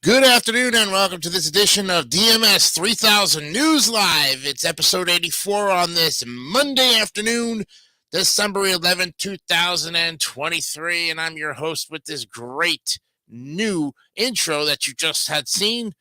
Good afternoon and welcome to this edition of DMS 3000 News Live. It's episode 84 on this Monday afternoon, December 11th, 2023. And I'm your host with this great new intro that you just had seen.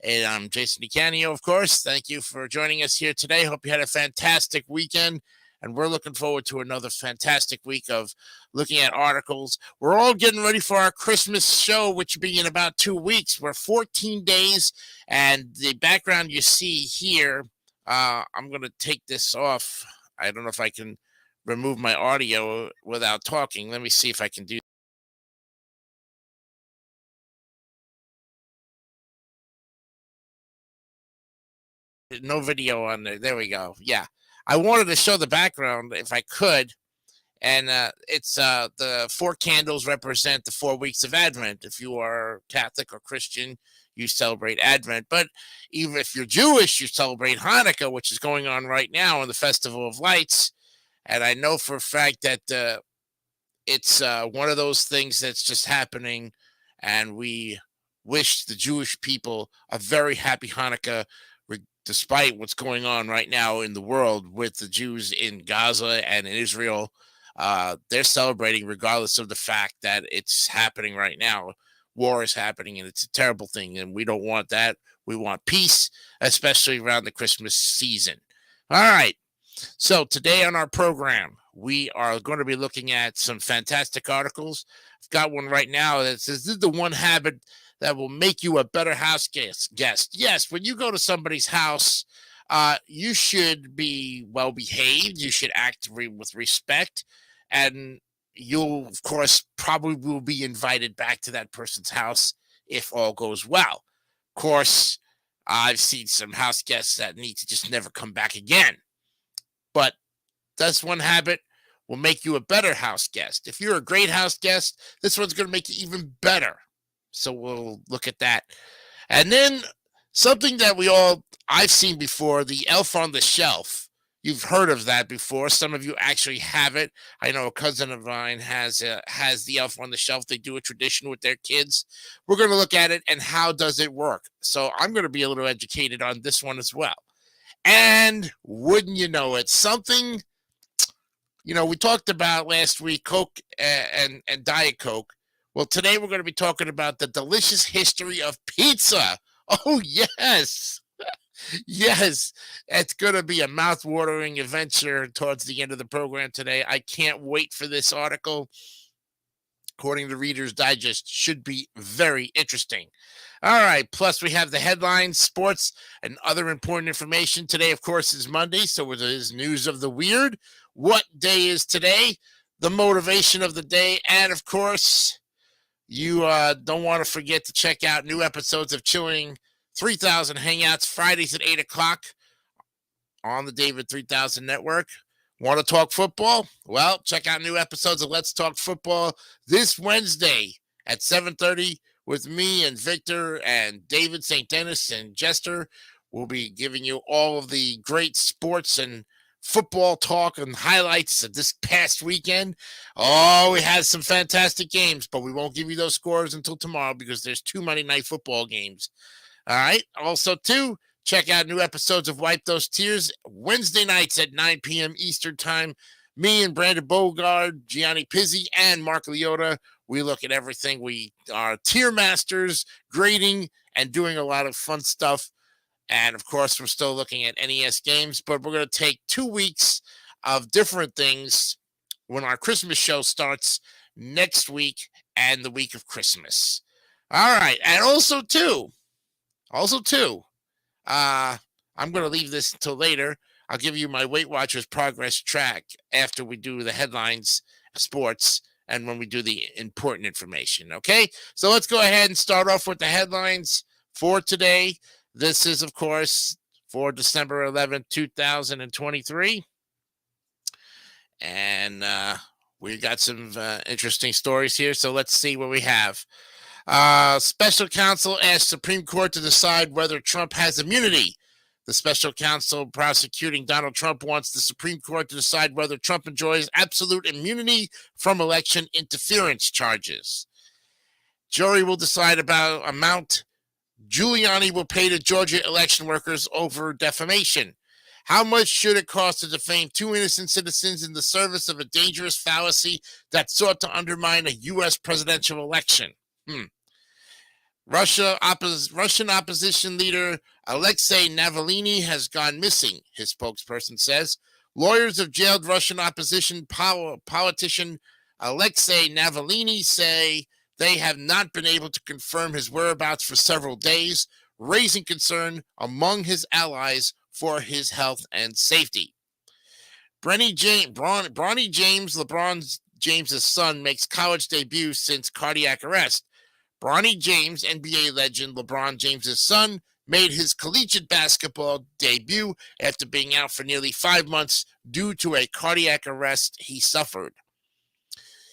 And I'm Jason DeCanio, of course. Thank you for joining us here today. Hope you had a fantastic weekend. And we're looking forward to another fantastic week of looking at articles. We're all getting ready for our Christmas show, which will be in about 2 weeks. We're 14 days, and the background you see here, I'm going to take this off. I don't know if I can remove my audio without talking. Let me see if I can do. No video on there. There we go. Yeah. I wanted to show the background if I could. And it's the 4 candles represent the 4 weeks of Advent. If you are Catholic or Christian, you celebrate Advent. But even if you're Jewish, you celebrate Hanukkah, which is going on right now in the Festival of Lights. And I know for a fact that it's one of those things that's just happening. And we wish the Jewish people a very happy Hanukkah, despite what's going on right now in the world with the Jews in Gaza and in Israel. They're celebrating regardless of the fact that it's happening right now. War is happening, and it's a terrible thing, and we don't want that. We want peace, especially around the Christmas season. All right. So today on our program, we are going to be looking at some fantastic articles. I've got one right now that says, this is the one habit that will make you a better house guest. Yes, when you go to somebody's house, you should be well behaved. You should act with respect. And you'll, of course, probably will be invited back to that person's house if all goes well. Of course, I've seen some house guests that need to just never come back again. But that's one habit will make you a better house guest. If you're a great house guest, this one's going to make you even better. So we'll look at that. And then something that I've seen before, the Elf on the Shelf. You've heard of that before. Some of you actually have it. I know a cousin of mine has the Elf on the Shelf. They do a tradition with their kids. We're going to look at it and how does it work. So I'm going to be a little educated on this one as well. And wouldn't you know it, something, we talked about last week, Coke and Diet Coke. Well, today we're going to be talking about the delicious history of pizza. Oh, yes. Yes, it's going to be a mouth-watering adventure towards the end of the program today. I can't wait for this article. According to Reader's Digest, should be very interesting. All right, plus we have the headlines, sports, and other important information. Today, of course, is Monday, so it is News of the Weird. What day is today? The motivation of the day, and, of course, you don't want to forget to check out new episodes of Chilling 3000 Hangouts, Fridays at 8 o'clock on the David 3000 Network. Want to talk football? Well, check out new episodes of Let's Talk Football this Wednesday at 7:30 with me and Victor and David St. Dennis and Jester. We'll be giving you all of the great sports and football talk and highlights of this past weekend. Oh, we had some fantastic games, but we won't give you those scores until tomorrow because there's 2 Monday Night Football games. All right. Also, too, check out new episodes of Wipe Those Tears Wednesday nights at 9 p.m. Eastern Time. Me and Brandon Bogard, Gianni Pizzi, and Mark Leota, we look at everything. We are tier masters, grading, and doing a lot of fun stuff. And, of course, we're still looking at NES games, but we're going to take 2 weeks of different things when our Christmas show starts next week and the week of Christmas. All right. And also, too, I'm going to leave this until later. I'll give you my Weight Watchers progress track after we do the headlines, sports, and when we do the important information, okay? So let's go ahead and start off with the headlines for today. This is, of course, for December 11th, 2023. And we got some interesting stories here, so let's see what we have. Special counsel asked Supreme Court to decide whether Trump has immunity. The special counsel prosecuting Donald Trump wants the Supreme Court to decide whether Trump enjoys absolute immunity from election interference charges. Jury will decide about amount Giuliani will pay the Georgia election workers over defamation. How much should it cost to defame two innocent citizens in the service of a dangerous fallacy that sought to undermine a U.S. presidential election? Russian opposition leader Alexei Navalny has gone missing, his spokesperson says. Lawyers of jailed Russian opposition politician Alexei Navalny say they have not been able to confirm his whereabouts for several days, raising concern among his allies for his health and safety. Bronny James, LeBron James' son, makes college debut since cardiac arrest. Bronny James, NBA legend LeBron James' son, made his collegiate basketball debut after being out for nearly 5 months due to a cardiac arrest he suffered.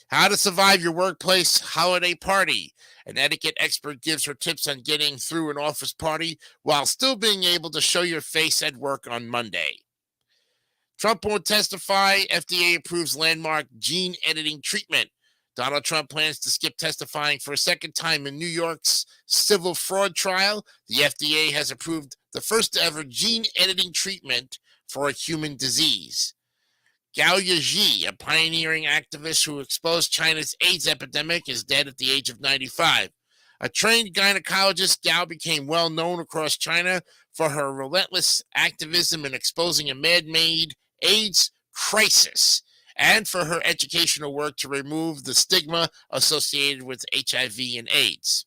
How to survive your workplace holiday party. An etiquette expert gives her tips on getting through an office party while still being able to show your face at work on Monday. Trump won't testify. FDA approves landmark gene editing treatment. Donald Trump plans to skip testifying for a second time in New York's civil fraud trial. The FDA has approved the first ever gene editing treatment for a human disease. Gao Yezhi, a pioneering activist who exposed China's AIDS epidemic, is dead at the age of 95. A trained gynecologist, Gao became well known across China for her relentless activism in exposing a man-made AIDS crisis and for her educational work to remove the stigma associated with HIV and AIDS.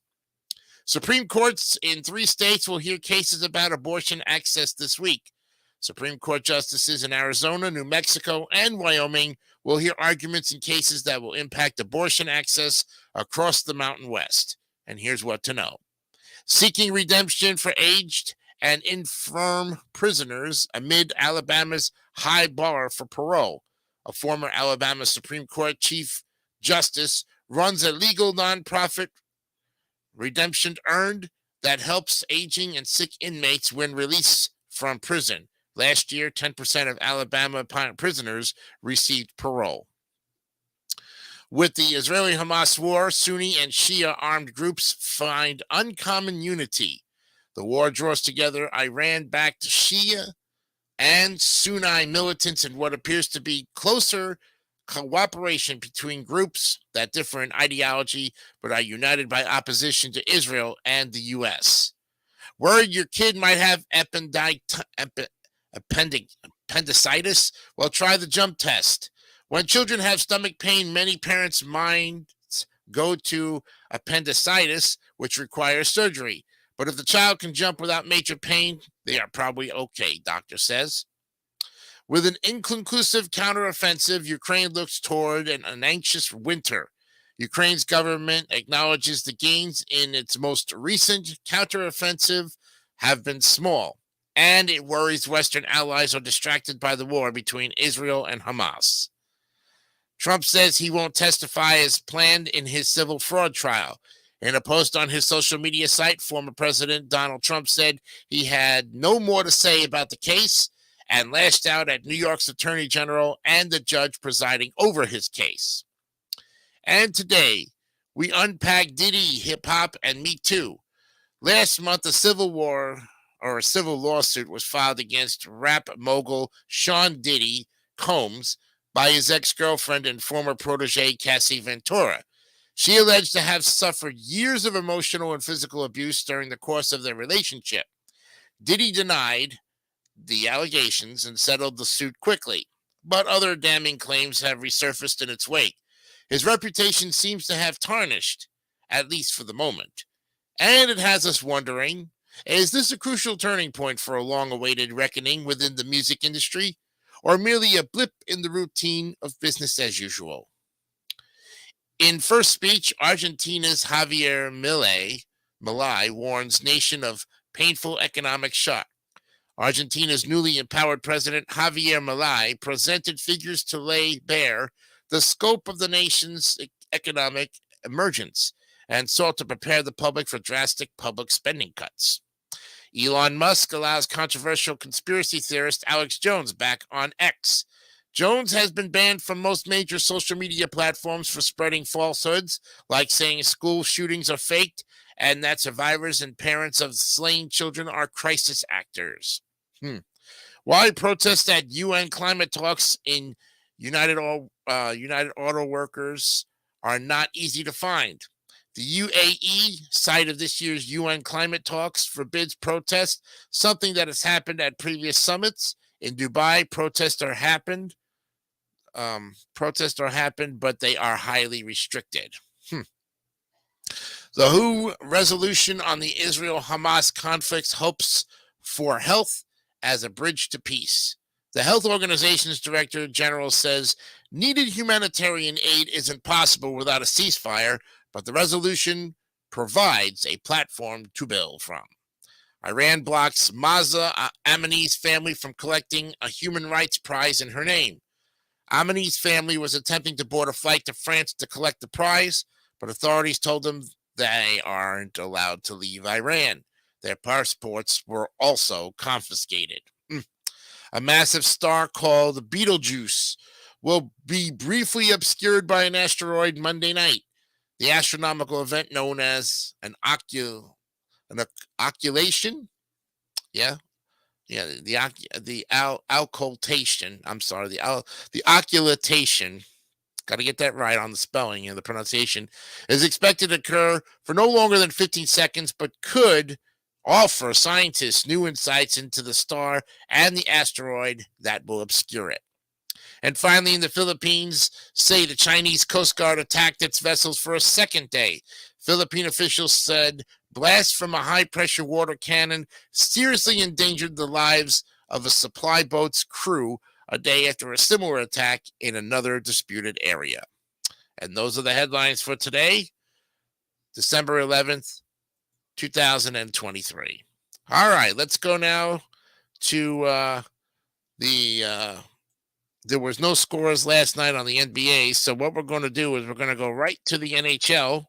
Supreme Courts in 3 states will hear cases about abortion access this week. Supreme Court justices in Arizona, New Mexico, and Wyoming will hear arguments in cases that will impact abortion access across the Mountain West. And here's what to know. Seeking redemption for aged and infirm prisoners amid Alabama's high bar for parole. A former Alabama Supreme Court Chief Justice runs a legal nonprofit, Redemption Earned, that helps aging and sick inmates win release from prison. Last year, 10% of Alabama prisoners received parole. With the Israeli-Hamas war, Sunni and Shia armed groups find uncommon unity. The war draws together Iran-backed Shia and Sunni militants in what appears to be closer cooperation between groups that differ in ideology but are united by opposition to Israel and the U.S. Worried your kid might have appendicitis? Well, try the jump test. When children have stomach pain, many parents' minds go to appendicitis, which requires surgery. But if the child can jump without major pain, they are probably okay, doctor says. With an inconclusive counteroffensive, Ukraine looks toward an anxious winter. Ukraine's government acknowledges the gains in its most recent counteroffensive have been small, and it worries Western allies are distracted by the war between Israel and Hamas. Trump says he won't testify as planned in his civil fraud trial. In a post on his social media site, former President Donald Trump said he had no more to say about the case and lashed out at New York's Attorney General and the judge presiding over his case. And today, we unpack Diddy, hip hop, and Me Too. Last month, a civil lawsuit was filed against rap mogul Sean Diddy Combs by his ex-girlfriend and former protege Cassie Ventura. She alleged to have suffered years of emotional and physical abuse during the course of their relationship. Diddy denied the allegations and settled the suit quickly, but other damning claims have resurfaced in its wake. His reputation seems to have tarnished, at least for the moment. And it has us wondering, is this a crucial turning point for a long-awaited reckoning within the music industry, or merely a blip in the routine of business as usual? In first speech, Argentina's Javier Milei warns nation of painful economic shock. Argentina's newly empowered president, Javier Milei, presented figures to lay bare the scope of the nation's economic emergence and sought to prepare the public for drastic public spending cuts. Elon Musk allows controversial conspiracy theorist Alex Jones back on X. Jones has been banned from most major social media platforms for spreading falsehoods, like saying school shootings are faked and that survivors and parents of slain children are crisis actors. Why protests at UN climate talks in United Auto Workers are not easy to find. The UAE, site of this year's UN climate talks, forbids protests, something that has happened at previous summits. In Dubai, protests are happened, but they are highly restricted. The WHO resolution on the Israel-Hamas conflict hopes for health as a bridge to peace. The Health Organization's Director General says needed humanitarian aid isn't possible without a ceasefire, but the resolution provides a platform to build from. Iran blocks Mahsa Amini's family from collecting a human rights prize in her name. Amini's family was attempting to board a flight to France to collect the prize, but authorities told them they aren't allowed to leave Iran. Their passports were also confiscated. A massive star called Betelgeuse will be briefly obscured by an asteroid Monday night. The astronomical event known as an occultation, occultation. I'm sorry, the occultation. Got to get that right on the spelling and the pronunciation. Is expected to occur for no longer than 15 seconds, but could offer scientists new insights into the star and the asteroid that will obscure it. And finally, in the Philippines, say the Chinese Coast Guard attacked its vessels for a second day. Philippine officials said blasts from a high-pressure water cannon seriously endangered the lives of a supply boat's crew a day after a similar attack in another disputed area. And those are the headlines for today, December 11th, 2023. All right, let's go now to there was no scores last night on the NBA, so what we're going to do is we're going to go right to the NHL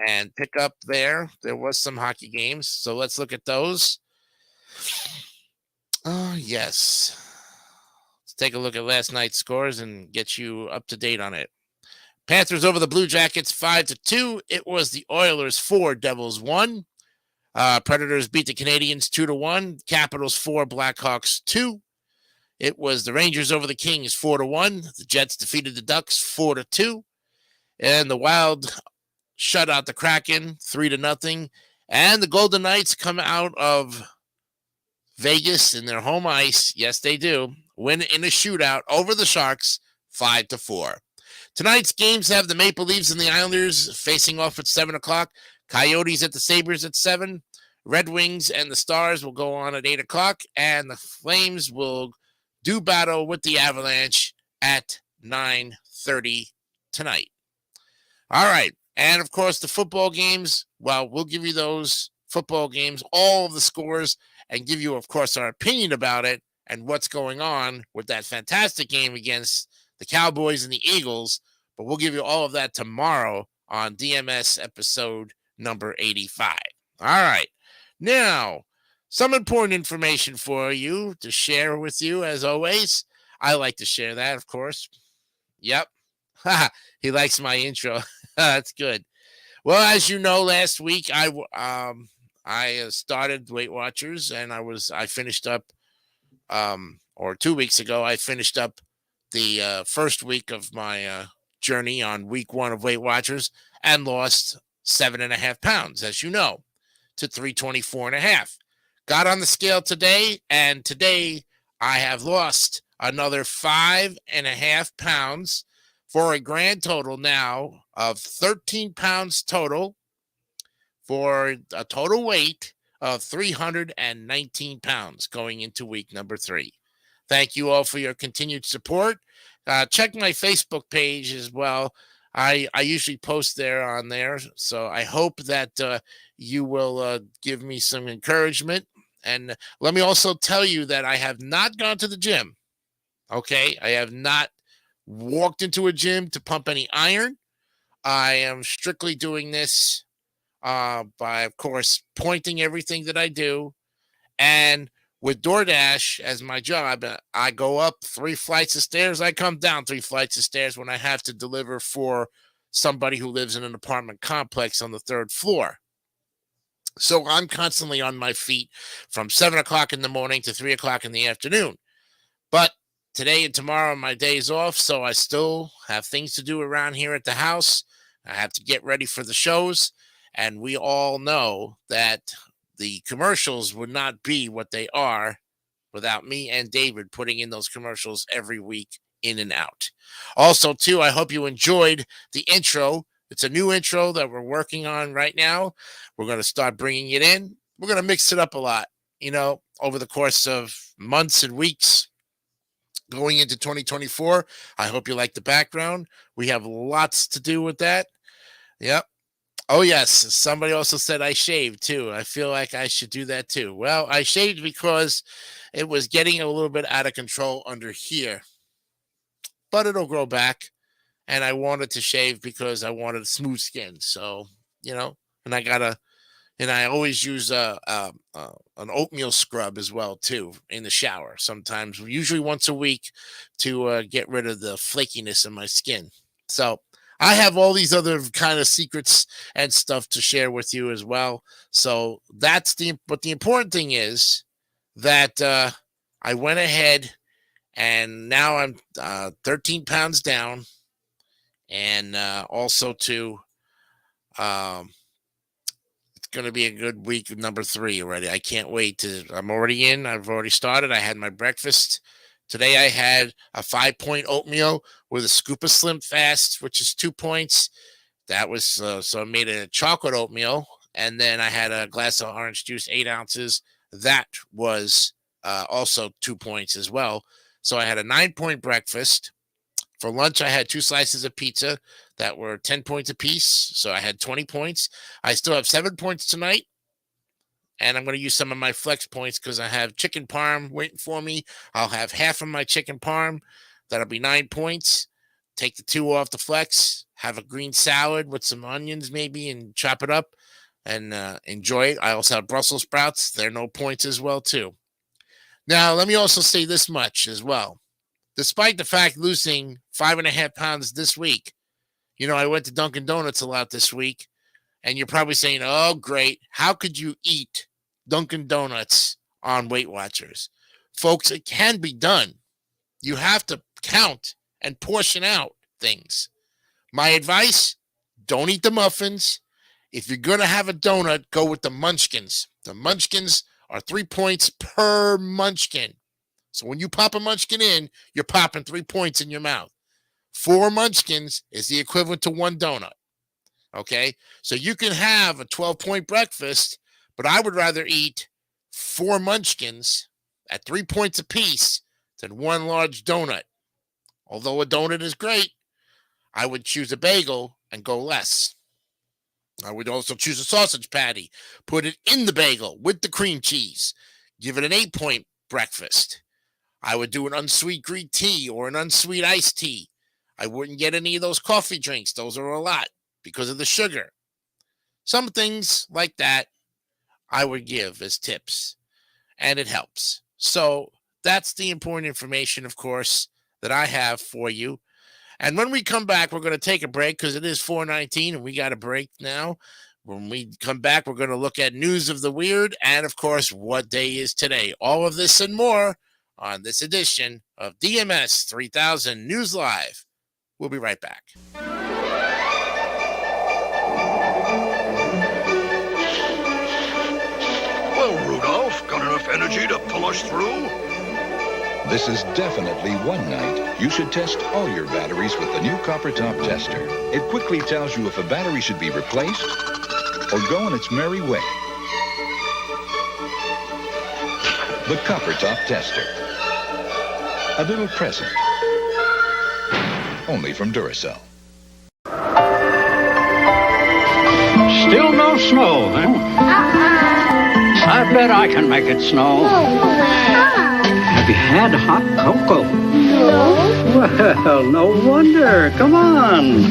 and pick up there. There was some hockey games, so let's look at those. Yes. Let's take a look at last night's scores and get you up to date on it. Panthers over the Blue Jackets 5-2. It was the Oilers 4, Devils 1. Predators beat the Canadiens 2-1. Capitals 4, Blackhawks 2. It was the Rangers over the Kings 4-1. The Jets defeated the Ducks 4-2. And the Wild shut out the Kraken 3-0. And the Golden Knights come out of Vegas in their home ice. Yes, they do. Win in a shootout over the Sharks 5-4. Tonight's games have the Maple Leafs and the Islanders facing off at 7 o'clock. Coyotes at the Sabres at 7. Red Wings and the Stars will go on at 8 o'clock. And the Flames will do battle with the Avalanche at 9:30 tonight. All right. And, of course, the football games, well, we'll give you those football games, all of the scores, and give you, of course, our opinion about it and what's going on with that fantastic game against the Cowboys and the Eagles. But we'll give you all of that tomorrow on DMS episode number 85. All right. Now, some important information for you to share with you, as always. I like to share that, of course. Yep. He likes my intro. That's good. Well, as you know, last week I started Weight Watchers, and I finished up, or 2 weeks ago, I finished up the first week of my journey on week 1 of Weight Watchers and lost 7.5 pounds, as you know, to 324.5. Got on the scale today, and today I have lost another 5.5 pounds for a grand total now of 13 pounds total for a total weight of 319 pounds going into week number 3. Thank you all for your continued support. Check my Facebook page as well. I usually post on there, so I hope that you will give me some encouragement. And let me also tell you that I have not gone to the gym. Okay, I have not walked into a gym to pump any iron. I am strictly doing this by, of course, pointing everything that I do and with DoorDash as my job, I go up 3 flights of stairs. I come down 3 flights of stairs when I have to deliver for somebody who lives in an apartment complex on the 3rd floor. So I'm constantly on my feet from 7 o'clock in the morning to 3 o'clock in the afternoon. But today and tomorrow are my days off, so I still have things to do around here at the house. I have to get ready for the shows, and we all know that the commercials would not be what they are without me and David putting in those commercials every week, in and out. Also, too, I hope you enjoyed the intro. It's a new intro that we're working on right now. We're going to start bringing it in. We're going to mix it up a lot, over the course of months and weeks going into 2024. I hope you like the background. We have lots to do with that. Yep. Oh, yes. Somebody also said I shaved, too. I feel like I should do that, too. Well, I shaved because it was getting a little bit out of control under here. But it'll grow back. And I wanted to shave because I wanted smooth skin. So, and I always use an oatmeal scrub as well, too, in the shower. Sometimes, usually once a week, to get rid of the flakiness in my skin. So I have all these other kind of secrets and stuff to share with you as well. So but the important thing is that I went ahead and now I'm 13 pounds down. And also, too, it's going to be a good week of number 3 already. I can't wait I'm already in. I've already started. I had my breakfast. Today I had a 5-point oatmeal with a scoop of Slim Fast, which is 2 points. That was, so I made a chocolate oatmeal. And then I had a glass of orange juice, 8 ounces. That was also 2 points as well. So I had a 9-point breakfast. For lunch, I had 2 slices of pizza that were 10 points apiece. So I had 20 points. I still have 7 points tonight. And I'm going to use some of my flex points because I have chicken parm waiting for me. I'll have half of my chicken parm. That'll be 9 points. Take the 2 off the flex. Have a green salad with some onions maybe and chop it up and enjoy it. I also have Brussels sprouts. They're no points as well, too. Now, let me also say this much as well. Despite the fact losing 5.5 pounds this week, I went to Dunkin' Donuts a lot this week, and you're probably saying, oh, great. How could you eat Dunkin' Donuts on Weight Watchers? Folks, it can be done. You have to count and portion out things. My advice, don't eat the muffins. If you're going to have a donut, go with the munchkins. The munchkins are 3 points per munchkin. So when you pop a munchkin in, you're popping 3 points in your mouth. 4 munchkins is the equivalent to 1 donut. Okay? So you can have a 12-point breakfast, but I would rather eat 4 munchkins at 3 points apiece than 1 large donut. Although a donut is great, I would choose a bagel and go less. I would also choose a sausage patty, put it in the bagel with the cream cheese, give it an 8-point breakfast. I would do an unsweet green tea or an unsweet iced tea. I wouldn't get any of those coffee drinks. Those are a lot because of the sugar. Some things like that I would give as tips, and it helps. So that's the important information, of course, that I have for you. And when we come back, we're going to take a break because it is 4:19 and we got a break now. When we come back, we're going to look at news of the weird and, of course, what day is today. All of this and more on this edition of DMS 3000 News Live. We'll be right back. Well, Rudolph, got enough energy to pull us through? This is definitely one night you should test all your batteries with the new Copper Top Tester. It quickly tells you if a battery should be replaced or go on its merry way. The Copper Top Tester. A little present. Only from Duracell. Still no snow, huh? I bet I can make it snow. Have you had hot cocoa? No. Well, no wonder. Come on.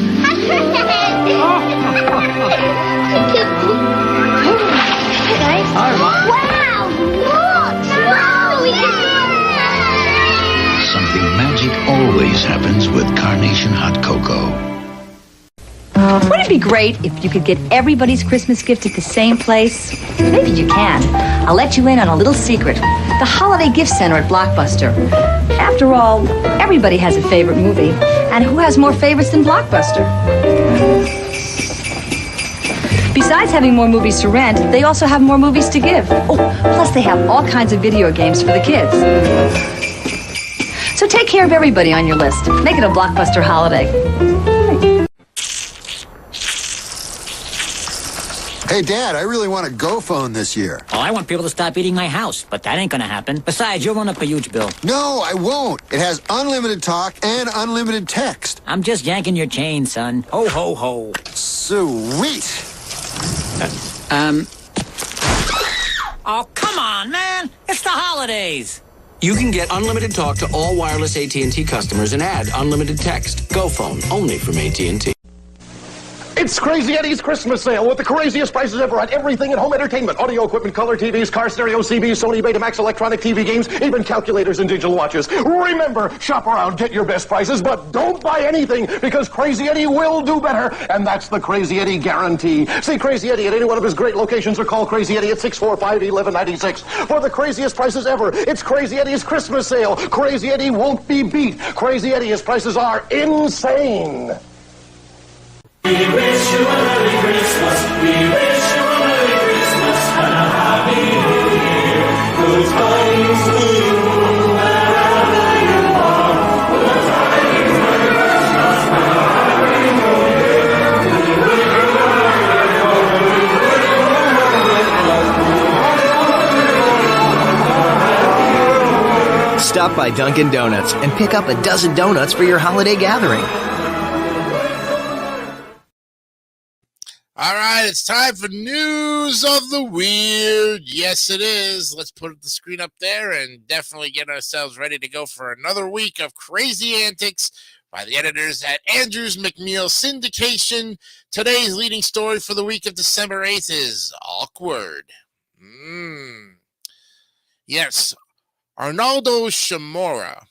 Wow, look! always happens with Carnation Hot Cocoa. Wouldn't it be great if you could get everybody's Christmas gift at the same place? Maybe you can. I'll let you in on a little secret. The Holiday Gift Center at Blockbuster. After all, everybody has a favorite movie. And who has more favorites than Blockbuster? Besides having more movies to rent, they also have more movies to give. Oh, plus they have all kinds of video games for the kids. So take care of everybody on your list. Make it a Blockbuster holiday. Hey, Dad, I really want a Go phone this year. Oh, I want people to stop eating my house, but that ain't gonna happen. Besides, you'll run up a huge bill. No, I won't. It has unlimited talk and unlimited text. I'm just yanking your chain, son. Ho, ho, ho. Sweet. Oh, come on, man. It's the holidays. You can get unlimited talk to all wireless AT&T customers and add unlimited text. Go phone, only from AT&T. It's Crazy Eddie's Christmas sale with the craziest prices ever on everything in home entertainment. Audio equipment, color TVs, car stereo, CBs, Sony, Betamax, electronic TV games, even calculators and digital watches. Remember, shop around, get your best prices, but don't buy anything because Crazy Eddie will do better. And that's the Crazy Eddie guarantee. See Crazy Eddie at any one of his great locations or call Crazy Eddie at 645-1196 for the craziest prices ever. It's Crazy Eddie's Christmas sale. Crazy Eddie won't be beat. Crazy Eddie, his prices are insane. We wish you a Merry Christmas. We wish you a Merry Christmas and a Happy New Year. Good tidings to you wherever you are. Good tidings, Merry Christmas and a Happy New Year. Stop by Dunkin' Donuts and pick up a dozen donuts for your holiday gathering. All right, it's time for News of the Weird. Yes, it is. Let's put the screen up there and definitely get ourselves ready to go for another week of crazy antics by the editors at Andrews McMeel Syndication. Today's leading story for the week of December 8th is awkward. Yes, Arnaldo Chamorro,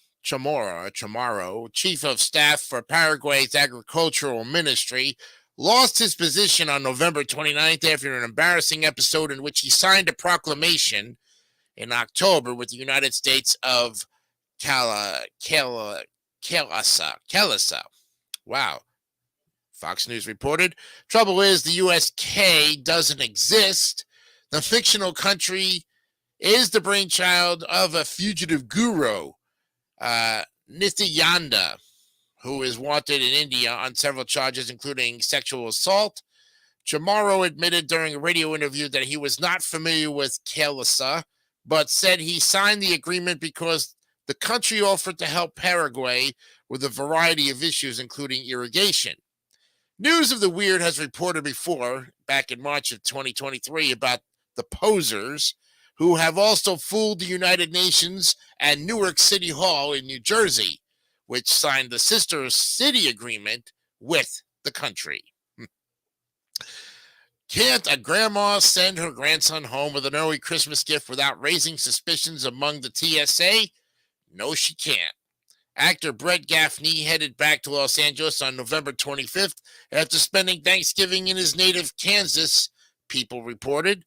chief of staff for Paraguay's agricultural ministry, lost his position on November 29th after an embarrassing episode in which he signed a proclamation in October with the United States of Kelasa. Wow. Fox News reported. Trouble is, the USK doesn't exist. The fictional country is the brainchild of a fugitive guru, Nithyananda, who is wanted in India on several charges, including sexual assault. Chamorro admitted during a radio interview that he was not familiar with Kelasa, but said he signed the agreement because the country offered to help Paraguay with a variety of issues, including irrigation. News of the Weird has reported before, back in March of 2023, about the posers, who have also fooled the United Nations and Newark City Hall in New Jersey, which signed the sister city agreement with the country. Can't a grandma send her grandson home with an early Christmas gift without raising suspicions among the TSA? No, she can't. Actor Brett Gaffney headed back to Los Angeles on November 25th after spending Thanksgiving in his native Kansas, People reported.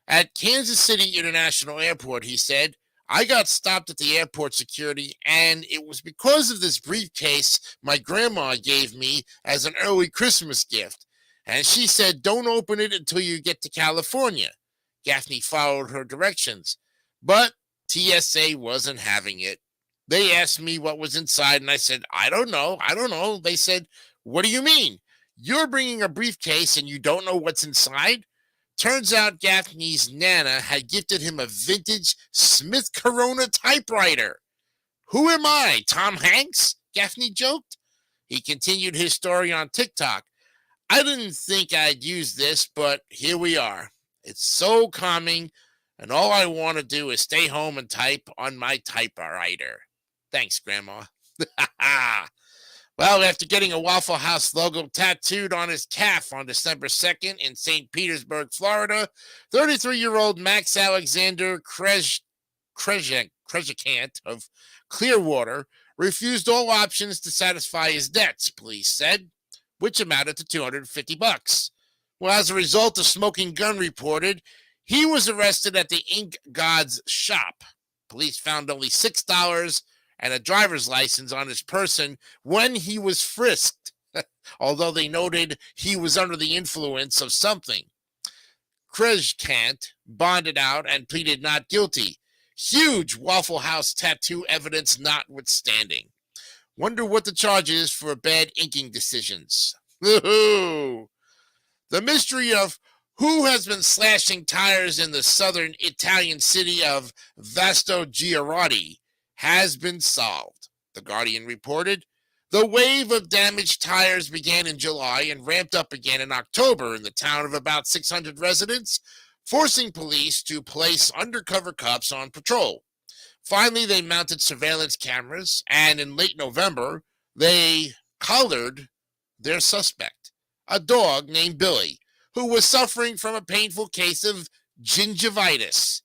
At Kansas City International Airport, he said, I got stopped at the airport security, and it was because of this briefcase my grandma gave me as an early Christmas gift. And she said, don't open it until you get to California. Gaffney followed her directions, but TSA wasn't having it. They asked me what was inside, and I said, I don't know. They said, what do you mean? You're bringing a briefcase and you don't know what's inside? Turns out Gaffney's Nana had gifted him a vintage Smith Corona typewriter. Who am I, Tom Hanks? Gaffney joked. He continued his story on TikTok. I didn't think I'd use this, but here we are. It's so calming, and all I want to do is stay home and type on my typewriter. Thanks, Grandma. Well, after getting a Waffle House logo tattooed on his calf on December 2nd in St. Petersburg, Florida, 33-year-old Max Alexander Krezhenko Krejcikant of Clearwater refused all options to satisfy his debts, police said, which amounted to $250. Well, as a result, the Smoking Gun reported he was arrested at the Ink God's shop. Police found only $6 and a driver's license on his person when he was frisked, although they noted he was under the influence of something. Krejcikant bonded out and pleaded not guilty. Huge Waffle House tattoo evidence notwithstanding. Wonder what the charge is for bad inking decisions. The mystery of who has been slashing tires in the southern Italian city of Vasto Girardi has been solved, The Guardian reported. The wave of damaged tires began in July and ramped up again in October in the town of about 600 residents, forcing police to place undercover cops on patrol. Finally, they mounted surveillance cameras, and in late November, they collared their suspect, a dog named Billy, who was suffering from a painful case of gingivitis.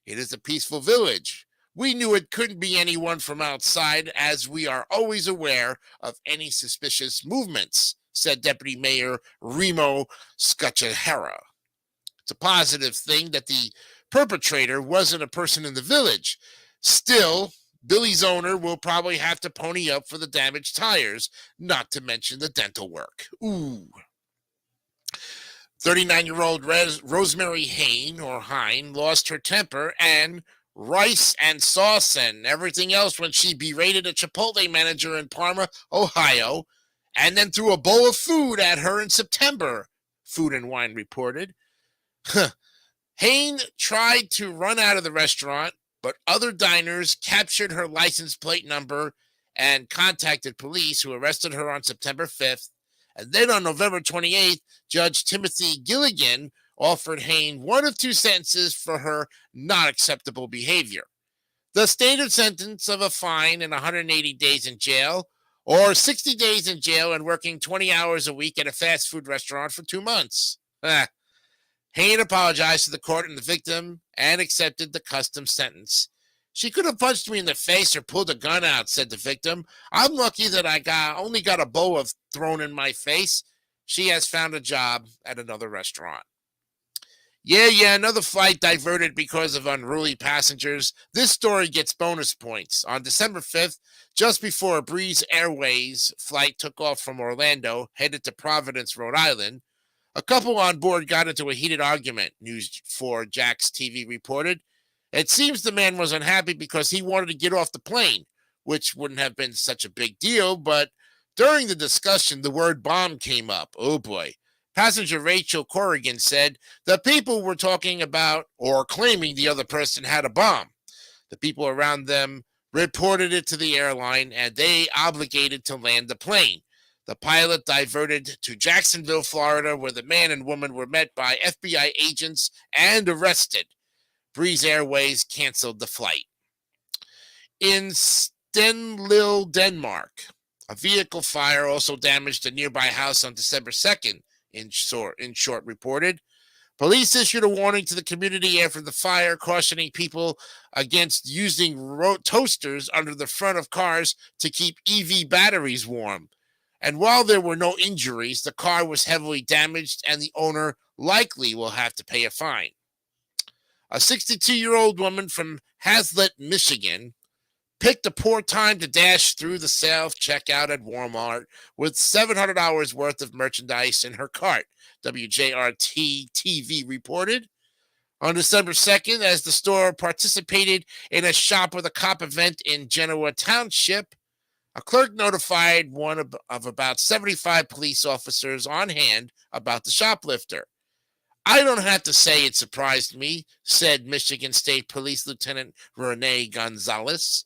It is a peaceful village. We knew it couldn't be anyone from outside, as we are always aware of any suspicious movements, said Deputy Mayor Remo Scacciahera. It's a positive thing that the perpetrator wasn't a person in the village. Still, Billy's owner will probably have to pony up for the damaged tires, not to mention the dental work. Ooh. 39-year-old Rosemary Hine lost her temper and rice and sauce and everything else when she berated a Chipotle manager in Parma, Ohio, and then threw a bowl of food at her in September, Food and Wine reported. Hain tried to run out of the restaurant, but other diners captured her license plate number and contacted police, who arrested her on September 5th. And then on November 28th, Judge Timothy Gilligan offered Hain one of two sentences for her not acceptable behavior. The standard sentence of a fine and 180 days in jail, or 60 days in jail and working 20 hours a week at a fast food restaurant for 2 months. Hain apologized to the court and the victim and accepted the custom sentence. She could have punched me in the face or pulled a gun out, said the victim. I'm lucky that I only got a bowl of thrown in my face. She has found a job at another restaurant. Yeah, another flight diverted because of unruly passengers. This story gets bonus points. On December 5th, just before a Breeze Airways flight took off from Orlando, headed to Providence, Rhode Island, a couple on board got into a heated argument, News 4 Jax TV reported. It seems the man was unhappy because he wanted to get off the plane, which wouldn't have been such a big deal, but during the discussion, the word bomb came up. Oh boy. Passenger Rachel Corrigan said the people were talking about or claiming the other person had a bomb. The people around them reported it to the airline and they obligated to land the plane. The pilot diverted to Jacksonville, Florida, where the man and woman were met by FBI agents and arrested. Breeze Airways canceled the flight. In Stenlille, Denmark, a vehicle fire also damaged a nearby house on December 2nd, in short reported. Police issued a warning to the community after the fire, cautioning people against using toasters under the front of cars to keep EV batteries warm. And while there were no injuries, the car was heavily damaged and the owner likely will have to pay a fine. A 62-year-old woman from Hazlet, Michigan, picked a poor time to dash through the self-checkout at Walmart with $700 worth of merchandise in her cart, WJRT-TV reported. On December 2nd, as the store participated in a Shop with a Cop event in Genoa Township, a clerk notified one of about 75 police officers on hand about the shoplifter. I don't have to say it surprised me, said Michigan State Police Lieutenant Renee Gonzalez.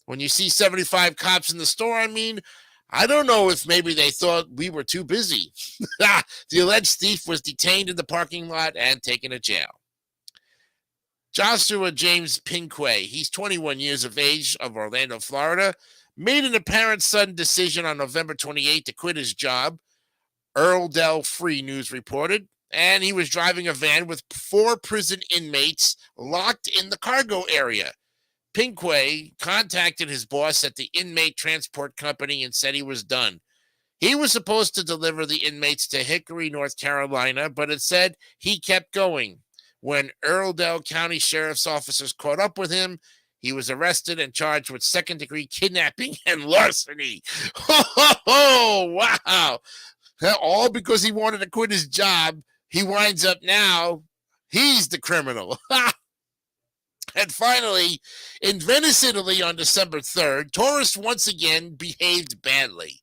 When you see 75 cops in the store, I don't know if maybe they thought we were too busy. The alleged thief was detained in the parking lot and taken to jail. Joshua James Pinquay, he's 21 years of age, of Orlando, Florida, made an apparent sudden decision on November 28 to quit his job, Earl Del Free News reported, and he was driving a van with 4 prison inmates locked in the cargo area. Pinquay contacted his boss at the inmate transport company and said he was done. He was supposed to deliver the inmates to Hickory, North Carolina, but it said he kept going. When Earldale County Sheriff's officers caught up with him, he was arrested and charged with second-degree kidnapping and larceny. Oh, wow. All because he wanted to quit his job. He winds up now, he's the criminal. And finally, in Venice, Italy on December 3rd, tourists once again behaved badly.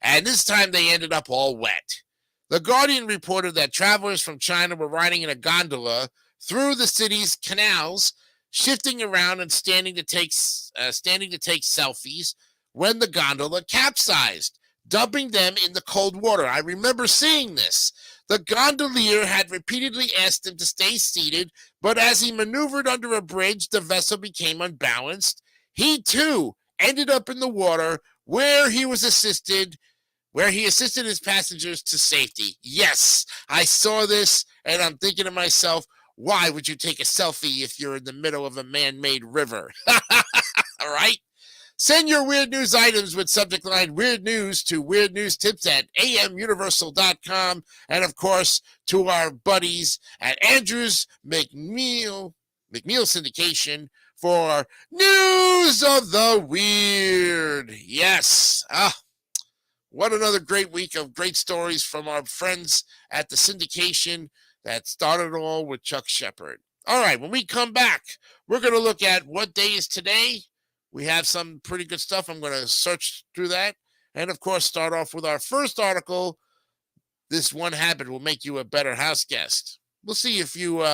And this time they ended up all wet. The Guardian reported that travelers from China were riding in a gondola through the city's canals, shifting around and standing to take selfies when the gondola capsized, dumping them in the cold water. I remember seeing this. The gondolier had repeatedly asked him to stay seated, but as he maneuvered under a bridge, the vessel became unbalanced. He, too, ended up in the water where he assisted his passengers to safety. Yes, I saw this, and I'm thinking to myself, why would you take a selfie if you're in the middle of a man-made river? All right? Send your weird news items with subject line Weird News to weirdnewstips@amuniversal.com. And, of course, to our buddies at Andrews McNeil Syndication for News of the Weird. Yes. What another great week of great stories from our friends at the syndication that started it all with Chuck Shepard. All right, when we come back, we're going to look at what day is today. We have some pretty good stuff. I'm going to search through that. And, of course, start off with our first article. This one habit will make you a better house guest. We'll see if you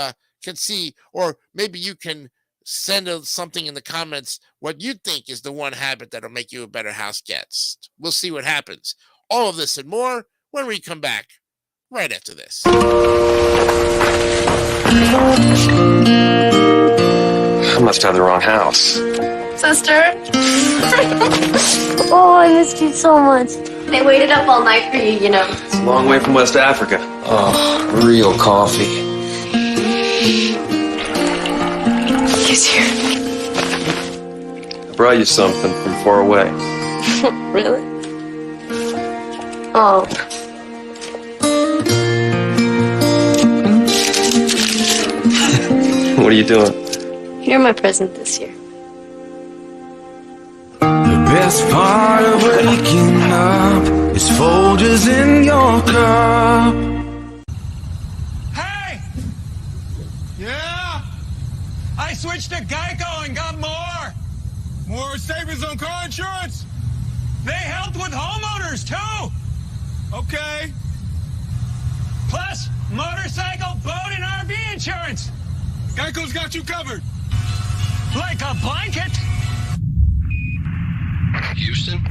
can see, or maybe you can send something in the comments what you think is the one habit that'll make you a better house guest. We'll see what happens. All of this and more when we come back right after this. I must have the wrong house. Sister? Oh, I missed you so much. They waited up all night for you, you know. It's a long way from West Africa. Oh, real coffee. He's here. I brought you something from far away. Really? Oh. What are you doing? You're my present this year. The best part of waking up is Folgers in your cup. Hey! Yeah? I switched to Geico and got more. More savings on car insurance? They helped with homeowners, too. Okay. Plus, motorcycle, boat, and RV insurance. Geico's got you covered. Like a blanket. Houston,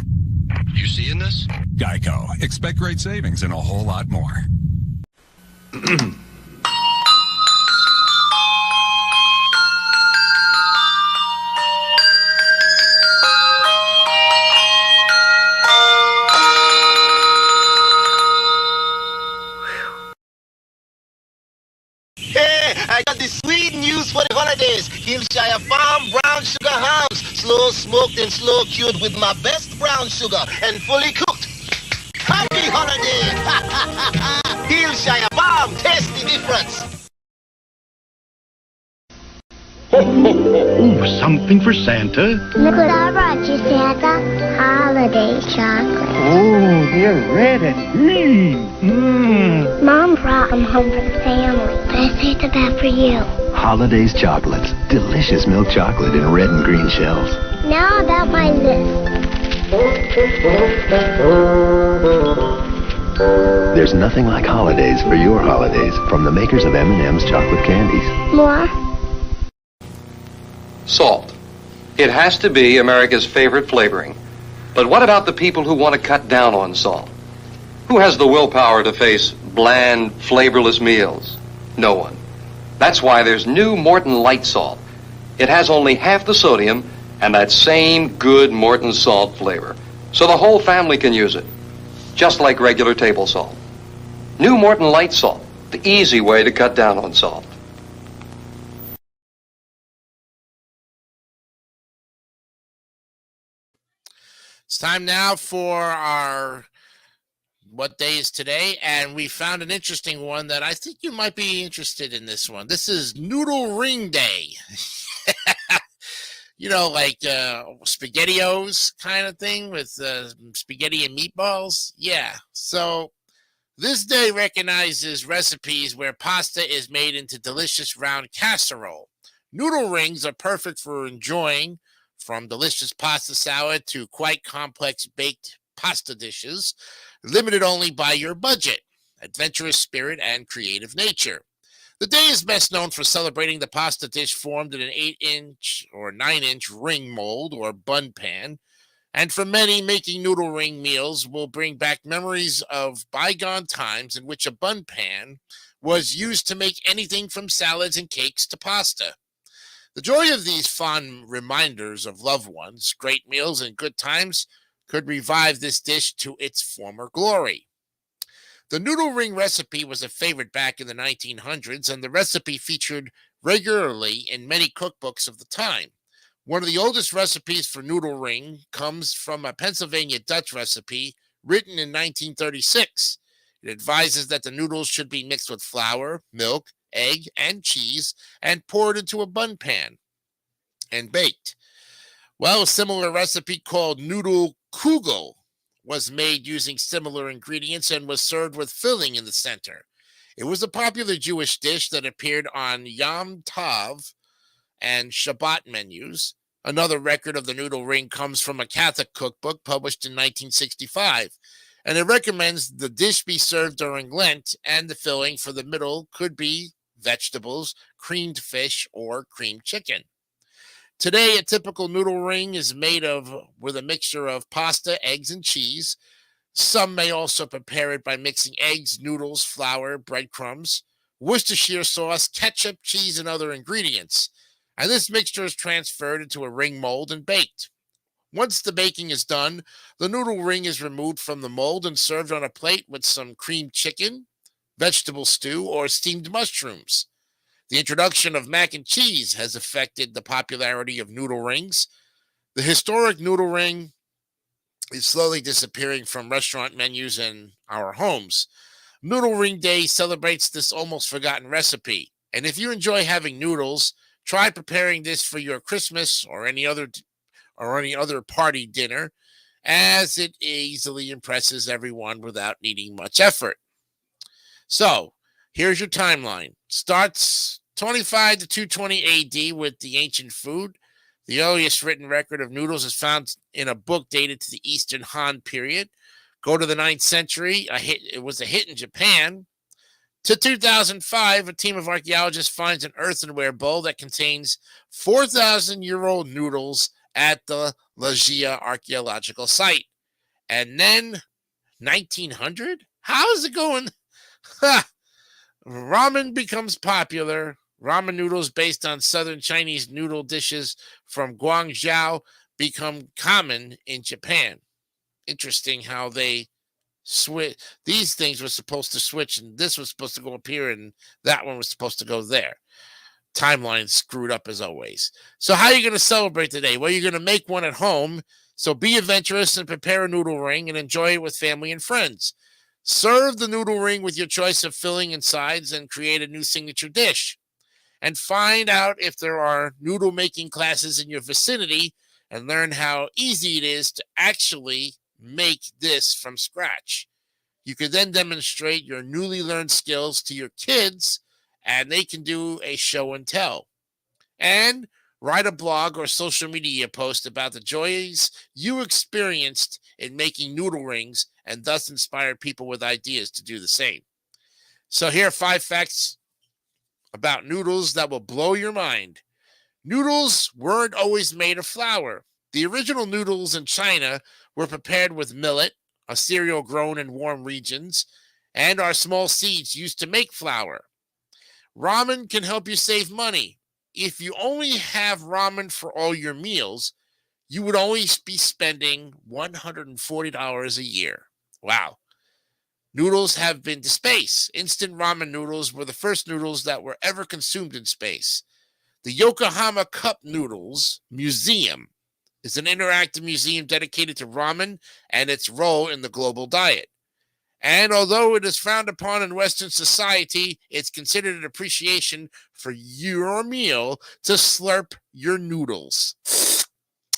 you seeing this? Geico. Expect great savings and a whole lot more. I got this sweet news for the holidays. Hillshire Farm brown sugar hams, slow smoked and slow cured with my best brown sugar and fully cooked. Happy holiday! Hillshire Farm, taste the difference. Ooh, something for Santa. Look what I brought you, Santa. Holiday chocolate. Oh, they're red and green. Mmm. Mom brought them home for the family. But I saved that for you. Holidays chocolates. Delicious milk chocolate in red and green shells. Now about my list. There's nothing like holidays for your holidays from the makers of M&M's chocolate candies. More? Salt. It has to be America's favorite flavoring. But what about the people who want to cut down on salt? Who has the willpower to face bland, flavorless meals? No one. That's why there's new Morton Light Salt. It has only half the sodium and that same good Morton salt flavor. So the whole family can use it. Just like regular table salt. New Morton Light Salt. The easy way to cut down on salt. It's time now for our what day is today, and we found an interesting one that I think you might be interested in. This one. This is Noodle Ring Day. You know, like SpaghettiOs kind of thing with spaghetti and meatballs. Yeah. So this day recognizes recipes where pasta is made into delicious round casserole. Noodle rings are perfect for enjoying, from delicious pasta salad to quite complex baked pasta dishes, limited only by your budget, adventurous spirit, and creative nature. The day is best known for celebrating the pasta dish formed in an 8-inch or 9-inch ring mold or bun pan. And for many, making noodle ring meals will bring back memories of bygone times in which a bun pan was used to make anything from salads and cakes to pasta. The joy of these fond reminders of loved ones, great meals, and good times could revive this dish to its former glory. The noodle ring recipe was a favorite back in the 1900s, and the recipe featured regularly in many cookbooks of the time. One of the oldest recipes for noodle ring comes from a Pennsylvania Dutch recipe written in 1936. It advises that the noodles should be mixed with flour, milk, egg, and cheese, and poured into a bun pan and baked. Well, a similar recipe called noodle kugel was made using similar ingredients and was served with filling in the center. It was a popular Jewish dish that appeared on Yom Tov and Shabbat menus. Another record of the noodle ring comes from a Catholic cookbook published in 1965, and it recommends the dish be served during Lent, and the filling for the middle could be vegetables, creamed fish, or creamed chicken. Today, a typical noodle ring is made with a mixture of pasta, eggs, and cheese. Some may also prepare it by mixing eggs, noodles, flour, breadcrumbs, Worcestershire sauce, ketchup, cheese, and other ingredients. And this mixture is transferred into a ring mold and baked. Once the baking is done, the noodle ring is removed from the mold and served on a plate with some creamed chicken, vegetable stew, or steamed mushrooms. The introduction of mac and cheese has affected the popularity of noodle rings. The historic noodle ring is slowly disappearing from restaurant menus and our homes. Noodle Ring Day celebrates this almost forgotten recipe. And if you enjoy having noodles, try preparing this for your Christmas or any other party dinner, as it easily impresses everyone without needing much effort. So, here's your timeline. Starts 25 to 220 AD with the ancient food. The earliest written record of noodles is found in a book dated to the Eastern Han period. Go to the 9th century. It was a hit in Japan. To 2005, a team of archaeologists finds an earthenware bowl that contains 4,000-year-old noodles at the Lagia archaeological site. And then 1900? How is it going? Ramen becomes popular. Ramen noodles based on southern Chinese noodle dishes from Guangzhou become common in Japan. Interesting how they switch. These things were supposed to switch, and this was supposed to go up here, and that one was supposed to go there. Timeline screwed up as always. So how are you going to celebrate today? Well, you're going to make one at home. So be adventurous and prepare a noodle ring and enjoy it with family and friends. Serve the noodle ring with your choice of filling and sides and create a new signature dish. And find out if there are noodle making classes in your vicinity and learn how easy it is to actually make this from scratch. You could then demonstrate your newly learned skills to your kids, and they can do a show and tell. And write a blog or social media post about the joys you experienced in making noodle rings and thus inspire people with ideas to do the same. So here are 5 facts about noodles that will blow your mind. Noodles weren't always made of flour. The original noodles in China were prepared with millet, a cereal grown in warm regions, and are small seeds used to make flour. Ramen can help you save money. If you only have ramen for all your meals, you would only be spending $140 a year. Wow. Noodles have been to space. Instant ramen noodles were the first noodles that were ever consumed in space. The Yokohama Cup Noodles Museum is an interactive museum dedicated to ramen and its role in the global diet. And although it is frowned upon in Western society, it's considered an appreciation for your meal to slurp your noodles.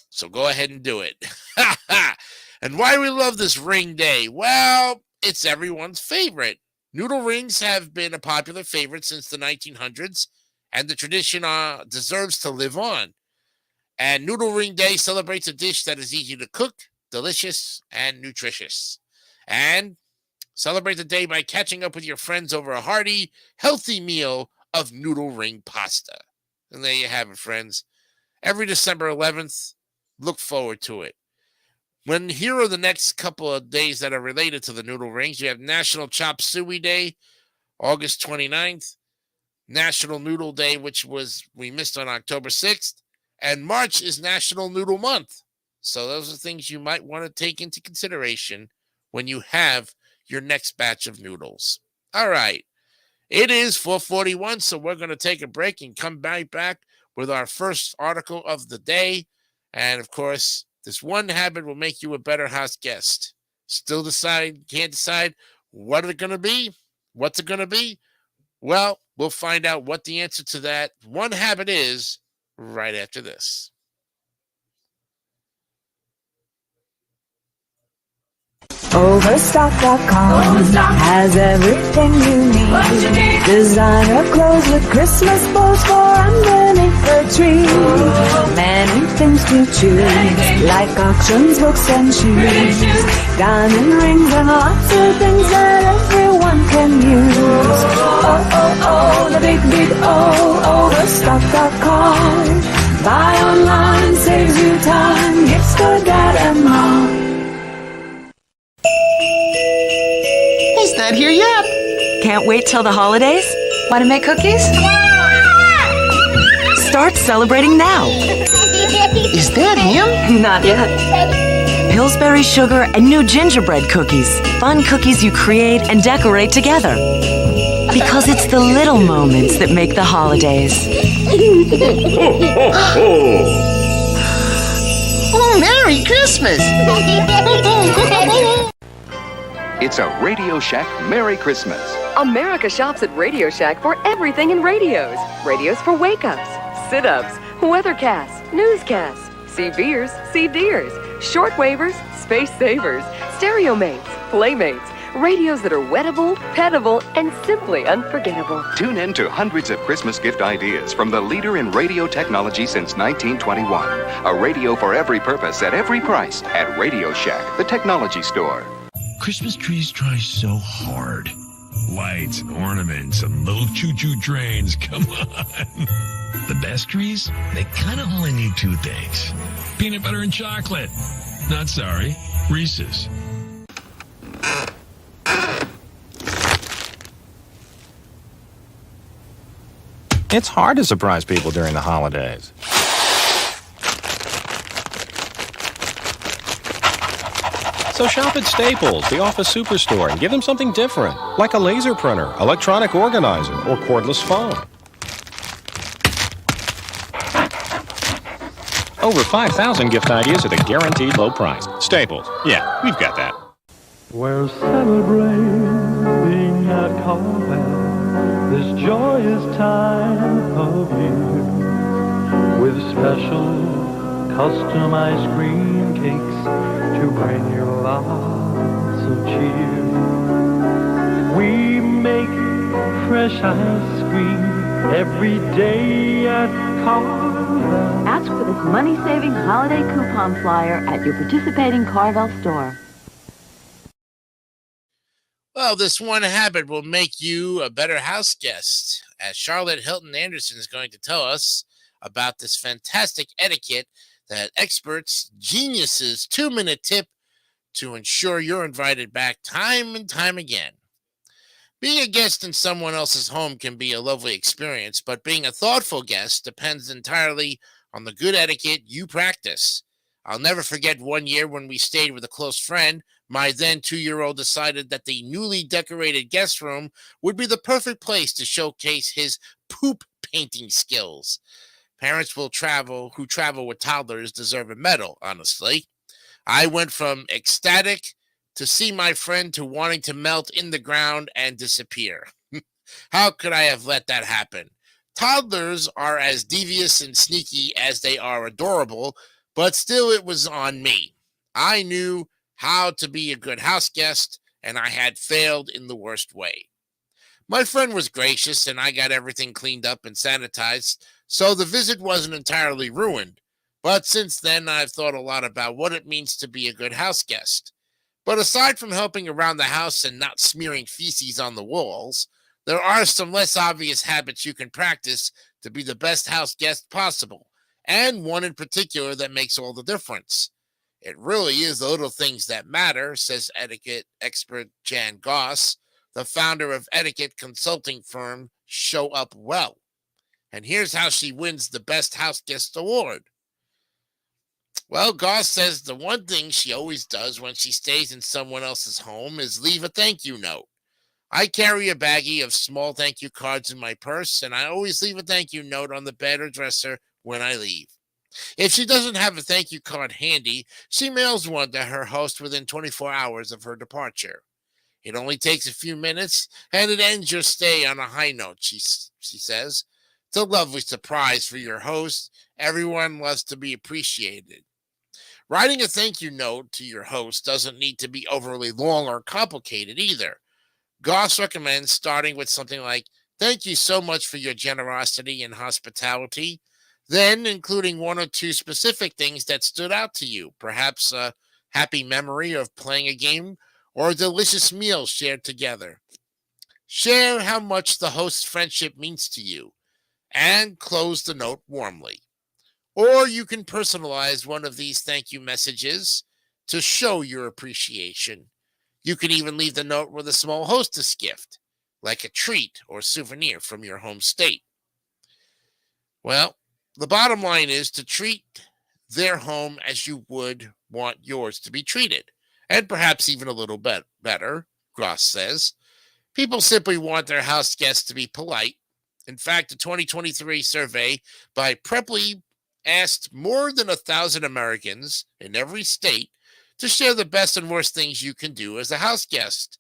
So go ahead and do it. And why do we love this ring day? Well, it's everyone's favorite. Noodle rings have been a popular favorite since the 1900s, and the tradition deserves to live on. And Noodle Ring Day celebrates a dish that is easy to cook, delicious, and nutritious. And celebrate the day by catching up with your friends over a hearty, healthy meal of noodle ring pasta. And there you have it, friends. Every December 11th, look forward to it. When here are the next couple of days that are related to the noodle rings, you have National Chop Suey Day, August 29th, National Noodle Day, which we missed on October 6th, and March is National Noodle Month. So those are things you might want to take into consideration when you have your next batch of noodles. All right. It is 4:41, so we're going to take a break and come back with our first article of the day. And, of course, this one habit will make you a better house guest. Still can't decide what it's going to be? What's it going to be? Well, we'll find out what the answer to that one habit is right after this. Overstock.com has everything you need. Designer clothes with Christmas bows for underneath the tree. Many things to choose, like auctions, books, and shoes. Diamond rings and lots of things that everyone can use. The big, big Overstock.com. Buy online, saves you time, gifts for dad and mom. He's not here yet. Can't wait till the holidays? Want to make cookies? Start celebrating now. Is that him? Not yet. Pillsbury sugar and new gingerbread cookies. Fun cookies you create and decorate together. Because it's the little moments that make the holidays. Oh, Merry Christmas! It's a Radio Shack Merry Christmas. America shops at Radio Shack for everything in radios. Radios for wake-ups, sit-ups, weathercasts, newscasts, CBers, CDers, shortwavers, space savers, stereo mates, playmates, radios that are wettable, petable, and simply unforgettable. Tune in to hundreds of Christmas gift ideas from the leader in radio technology since 1921. A radio for every purpose at every price at Radio Shack, the technology store. Christmas trees try so hard. Lights, ornaments, and little choo-choo trains. Come on. The best trees, they kind of only need two things. Peanut butter and chocolate. Not sorry, Reese's. It's hard to surprise people during the holidays. So shop at Staples, the office superstore, and give them something different, like a laser printer, electronic organizer, or cordless phone. Over 5,000 gift ideas at a guaranteed low price. Staples. Yeah, we've got that. We're celebrating at Carvel this joyous time of year with special custom ice cream cakes to bring you lots of cheer. We make fresh ice cream every day at Carvel. Ask for this money-saving holiday coupon flyer at your participating Carvel store. Well, this one habit will make you a better house guest, as Charlotte Hilton Anderson is going to tell us about this fantastic etiquette that experts, geniuses, 2-minute tip to ensure you're invited back time and time again. Being a guest in someone else's home can be a lovely experience, but being a thoughtful guest depends entirely on the good etiquette you practice. I'll never forget one year when we stayed with a close friend. My then 2-year-old decided that the newly decorated guest room would be the perfect place to showcase his poop painting skills. Parents who travel with toddlers deserve a medal, honestly. I went from ecstatic to see my friend to wanting to melt in the ground and disappear. How could I have let that happen? Toddlers are as devious and sneaky as they are adorable, but still it was on me. I knew how to be a good house guest, and I had failed in the worst way. My friend was gracious, and I got everything cleaned up and sanitized, so the visit wasn't entirely ruined. But since then, I've thought a lot about what it means to be a good house guest. But aside from helping around the house and not smearing feces on the walls, there are some less obvious habits you can practice to be the best house guest possible, and one in particular that makes all the difference. It really is the little things that matter, says etiquette expert Jan Goss, the founder of etiquette consulting firm Show Up Well. And here's how she wins the Best House Guest Award. Well, Goss says the one thing she always does when she stays in someone else's home is leave a thank you note. I carry a baggie of small thank you cards in my purse, and I always leave a thank you note on the bed or dresser when I leave. If she doesn't have a thank you card handy, she mails one to her host within 24 hours of her departure. It only takes a few minutes, and it ends your stay on a high note, she says. It's a lovely surprise for your host. Everyone loves to be appreciated. Writing a thank you note to your host doesn't need to be overly long or complicated either. Goss recommends starting with something like, "Thank you so much for your generosity and hospitality," then including one or two specific things that stood out to you, perhaps a happy memory of playing a game or a delicious meal shared together. Share how much the host's friendship means to you, and close the note warmly. Or you can personalize one of these thank you messages to show your appreciation. You can even leave the note with a small hostess gift, like a treat or souvenir from your home state. Well, the bottom line is to treat their home as you would want yours to be treated, and perhaps even a little bit better, Goss says. People simply want their house guests to be polite. In fact, a 2023 survey by Preply asked more than 1,000 Americans in every state to share the best and worst things you can do as a house guest.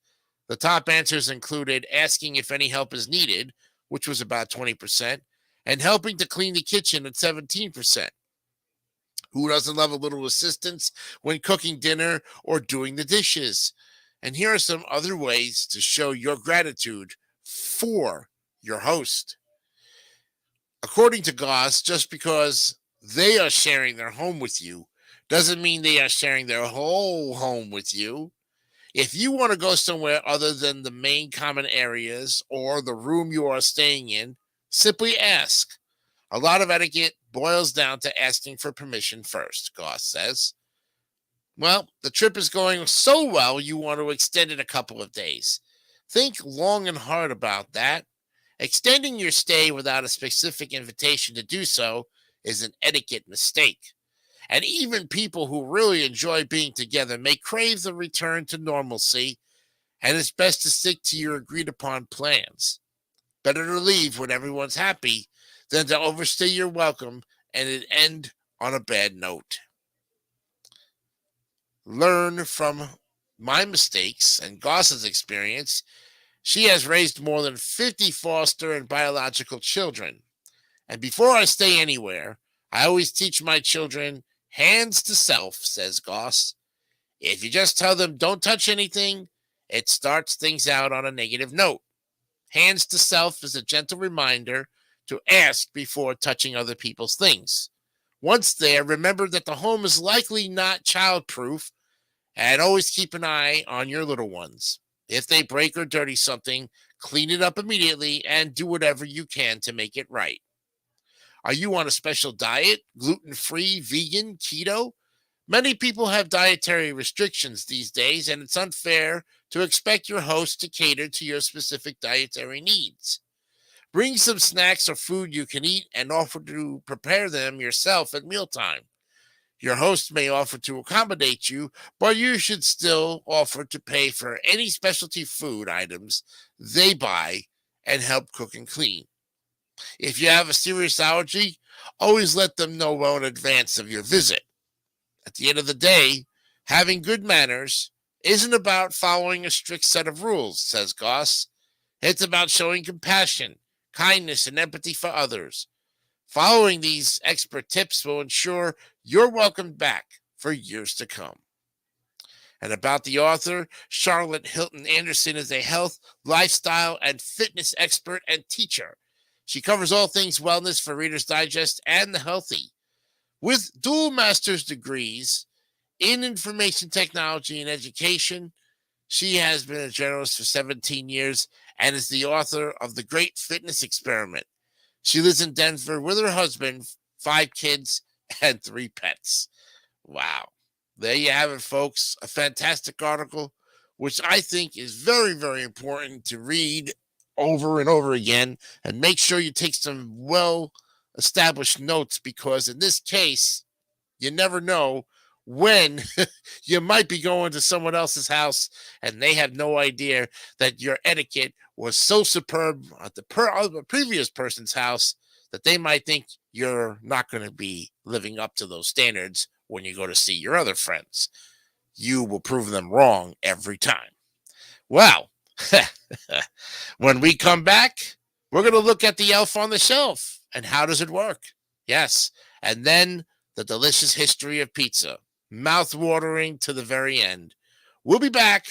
The top answers included asking if any help is needed, which was about 20%, and helping to clean the kitchen at 17%. Who doesn't love a little assistance when cooking dinner or doing the dishes? And here are some other ways to show your gratitude for your host. According to Goss, just because they are sharing their home with you doesn't mean they are sharing their whole home with you. If you want to go somewhere other than the main common areas or the room you are staying in, simply ask. A lot of etiquette boils down to asking for permission first, Goss says. Well, the trip is going so well you want to extend it a couple of days. Think long and hard about that. Extending your stay without a specific invitation to do so is an etiquette mistake. And even people who really enjoy being together may crave the return to normalcy, and it's best to stick to your agreed upon plans. Better to leave when everyone's happy than to overstay your welcome and it end on a bad note. Learn from my mistakes and Goss's experience. She has raised more than 50 foster and biological children. And before I stay anywhere, I always teach my children hands to self, says Goss. If you just tell them don't touch anything, it starts things out on a negative note. Hands to self is a gentle reminder to ask before touching other people's things. Once there, remember that the home is likely not childproof, and always keep an eye on your little ones. If they break or dirty something, clean it up immediately and do whatever you can to make it right. Are you on a special diet, gluten-free, vegan, keto? Many people have dietary restrictions these days, and it's unfair to expect your host to cater to your specific dietary needs. Bring some snacks or food you can eat and offer to prepare them yourself at mealtime. Your host may offer to accommodate you, but you should still offer to pay for any specialty food items they buy and help cook and clean. If you have a serious allergy, always let them know well in advance of your visit. At the end of the day, having good manners isn't about following a strict set of rules, says Goss. It's about showing compassion, kindness, and empathy for others. Following these expert tips will ensure you're welcomed back for years to come. And about the author, Charlotte Hilton Anderson is a health, lifestyle, and fitness expert and teacher. She covers all things wellness for Reader's Digest and the healthy. With dual master's degrees in information technology and education, she has been a journalist for 17 years and is the author of The Great Fitness Experiment. She lives in Denver with her husband, 5 kids, and 3 pets. Wow. There you have it, folks. A fantastic article, which I think is very, very important to read over and over again. And make sure you take some well-established notes, because in this case, you never know when you might be going to someone else's house and they have no idea that your etiquette was so superb at the previous person's house that they might think you're not going to be living up to those standards when you go to see your other friends. You will prove them wrong every time. Well, when we come back, we're going to look at the elf on the shelf and how does it work? Yes, and then the delicious history of pizza. Mouth-watering to the very end. We'll be back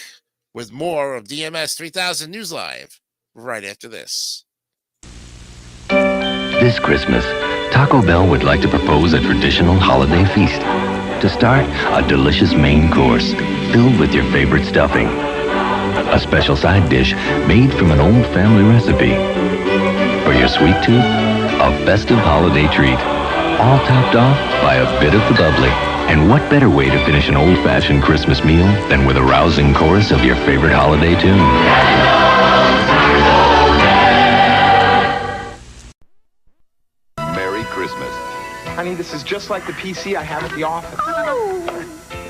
with more of DMS 3000 News Live right after this. This Christmas, Taco Bell would like to propose a traditional holiday feast. To start, a delicious main course filled with your favorite stuffing. A special side dish made from an old family recipe. For your sweet tooth, a festive holiday treat, all topped off by a bit of the bubbly. And what better way to finish an old-fashioned Christmas meal than with a rousing chorus of your favorite holiday tune? Merry Christmas. Honey, this is just like the PC I have at the office.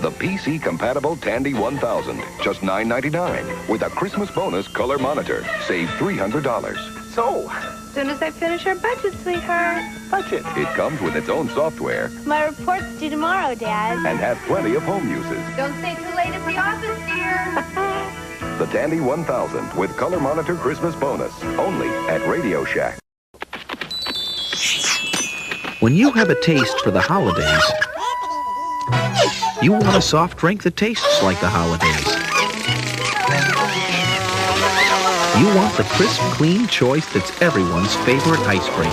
The PC-compatible Tandy 1000, just $9.99, with a Christmas bonus color monitor. Save $300. So, As soon as I finish our budget, sweetheart. budget. It comes with its own software My report's due tomorrow, Dad. and has plenty of home uses. Don't stay too late at the office, dear. The Tandy 1000 with color monitor Christmas bonus, only at Radio Shack. When you have a taste for the holidays, you want a soft drink that tastes like the holidays. You want the crisp, clean choice that's everyone's favorite icebreaker.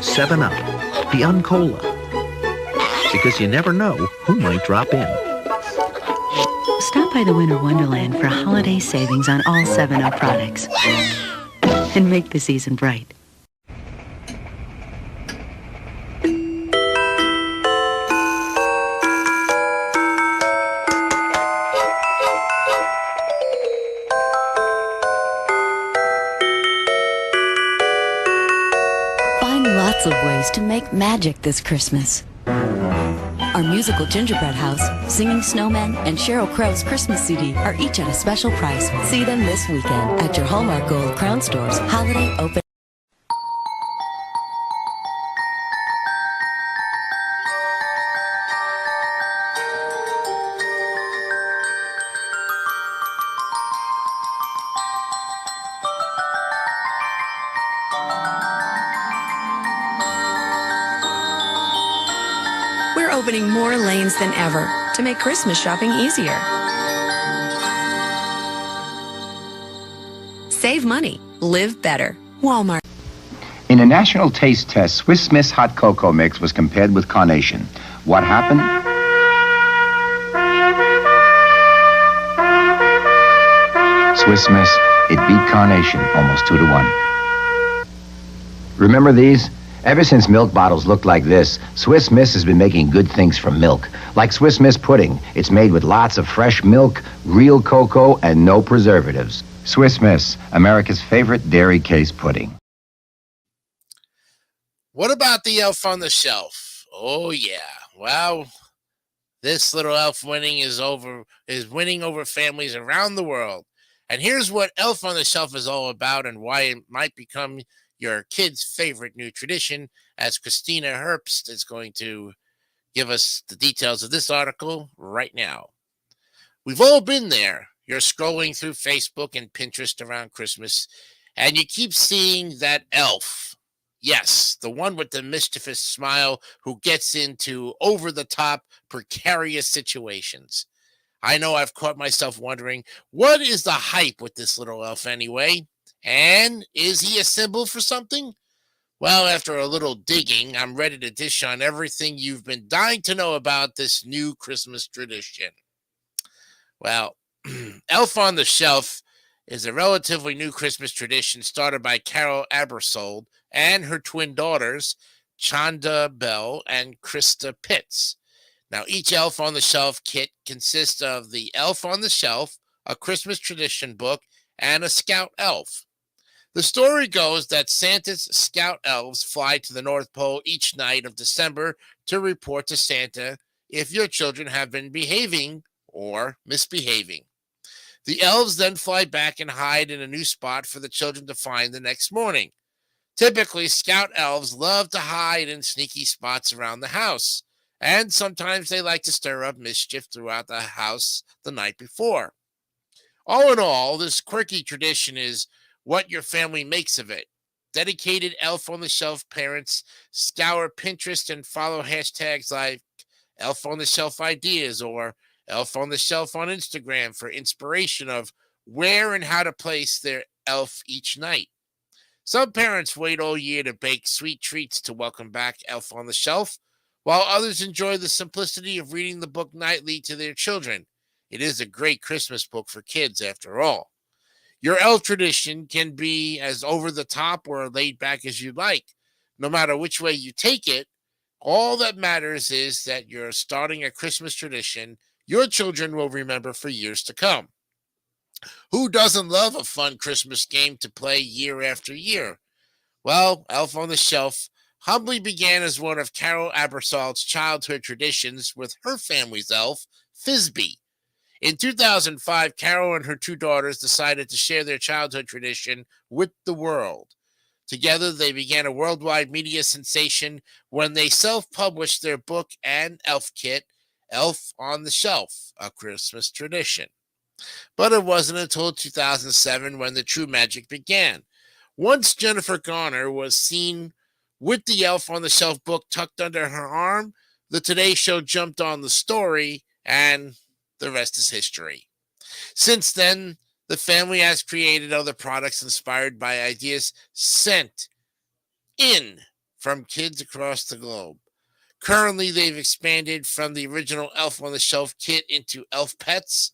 7-Up, the Uncola. Because you never know who might drop in. Stop by the Winter Wonderland for holiday savings on all 7-Up products. And make the season bright. Find lots of ways to make magic this Christmas. Our musical Gingerbread House, Singing Snowmen, and Sheryl Crow's Christmas CD are each at a special price. See them this weekend at your Hallmark Gold Crown Store's Holiday Open. We're opening more lanes than ever to make Christmas shopping easier. Save money. Live better. Walmart. In a national taste test, Swiss Miss Hot Cocoa Mix was compared with Carnation. What happened? Swiss Miss, it beat Carnation almost 2-1. Remember these? Ever since milk bottles looked like this, Swiss Miss has been making good things from milk. Like Swiss Miss pudding. It's made with lots of fresh milk, real cocoa, and no preservatives. Swiss Miss, America's favorite dairy case pudding. What about the elf on the shelf? Oh yeah. Well, this little elf is winning over families around the world. And here's what Elf on the Shelf is all about and why it might become your kids' favorite new tradition, as Christina Herbst is going to give us the details of this article right now. We've all been there. You're scrolling through Facebook and Pinterest around Christmas, and you keep seeing that elf. Yes, the one with the mischievous smile who gets into over-the-top, precarious situations. I know I've caught myself wondering, what is the hype with this little elf anyway? And is he a symbol for something? Well, after a little digging, I'm ready to dish on everything you've been dying to know about this new Christmas tradition. Well, Elf on the Shelf is a relatively new Christmas tradition started by Carol Abersold and her twin daughters, Chanda Bell and Krista Pitts. Now, each Elf on the Shelf kit consists of the Elf on the Shelf, a Christmas tradition book, and a Scout Elf. The story goes that Santa's Scout Elves fly to the North Pole each night of December to report to Santa if your children have been behaving or misbehaving. The elves then fly back and hide in a new spot for the children to find the next morning. Typically, Scout Elves love to hide in sneaky spots around the house, and sometimes they like to stir up mischief throughout the house the night before. All in all, this quirky tradition is what your family makes of it. Dedicated Elf on the Shelf parents scour Pinterest and follow hashtags like Elf on the Shelf Ideas or Elf on the Shelf on Instagram for inspiration of where and how to place their elf each night. Some parents wait all year to bake sweet treats to welcome back Elf on the Shelf, while others enjoy the simplicity of reading the book nightly to their children. It is a great Christmas book for kids, after all. Your elf tradition can be as over the top or laid back as you like. No matter which way you take it, all that matters is that you're starting a Christmas tradition your children will remember for years to come. Who doesn't love a fun Christmas game to play year after year? Well, Elf on the Shelf humbly began as one of Carol Abersold's childhood traditions with her family's elf, Fizby. In 2005, Carol and her two daughters decided to share their childhood tradition with the world. Together, they began a worldwide media sensation when they self-published their book and elf kit, Elf on the Shelf, a Christmas tradition. But it wasn't until 2007 when the true magic began. Once Jennifer Garner was seen with the Elf on the Shelf book tucked under her arm, the Today Show jumped on the story, and the rest is history. Since then, the family has created other products inspired by ideas sent in from kids across the globe. Currently, they've expanded from the original Elf on the Shelf kit into Elf Pets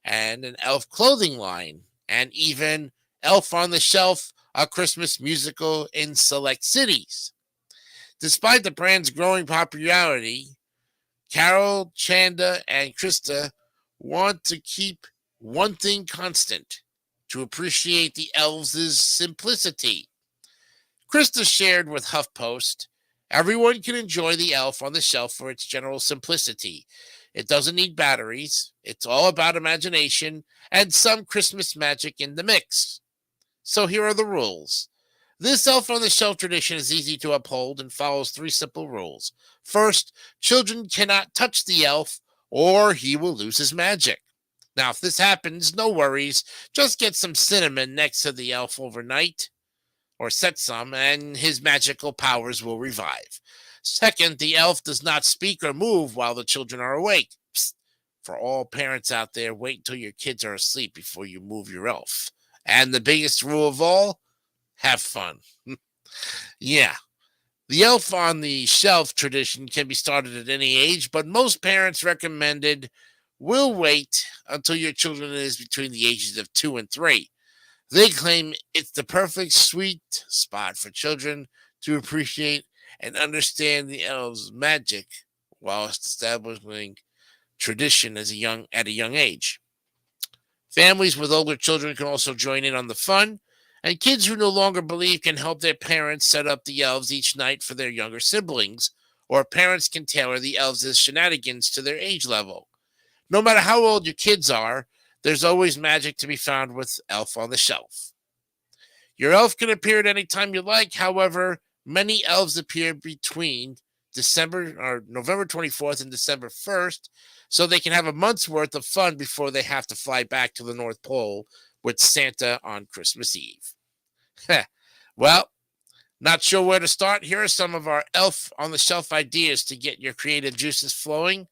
and an Elf clothing line, and even Elf on the Shelf, a Christmas musical in select cities. Despite the brand's growing popularity, Carol, Chanda, and Krista want to keep one thing constant: to appreciate the elves' simplicity. Krista shared with HuffPost, "Everyone can enjoy the Elf on the Shelf for its general simplicity. It doesn't need batteries. It's all about imagination and some Christmas magic in the mix. So here are the rules. This Elf on the Shelf tradition is easy to uphold and follows 3 simple rules. First, children cannot touch the elf or he will lose his magic. Now, if this happens, no worries. Just get some cinnamon next to the elf overnight, or set some, and his magical powers will revive. Second, the elf does not speak or move while the children are awake. Psst. For all parents out there, wait until your kids are asleep before you move your elf. And the biggest rule of all, have fun." Yeah. The Elf on the Shelf tradition can be started at any age, but most parents recommended will wait until your children is between the ages of 2 and 3. They claim it's the perfect sweet spot for children to appreciate and understand the elves' magic while establishing tradition at a young age. Families with older children can also join in on the fun, and kids who no longer believe can help their parents set up the elves each night for their younger siblings, or parents can tailor the elves' shenanigans to their age level. No matter how old your kids are, there's always magic to be found with Elf on the Shelf. Your elf can appear at any time you like. However, many elves appear between November 24th and December 1st, so they can have a month's worth of fun before they have to fly back to the North Pole with Santa on Christmas Eve. Well, not sure where to start? Here are some of our elf on the shelf ideas to get your creative juices flowing.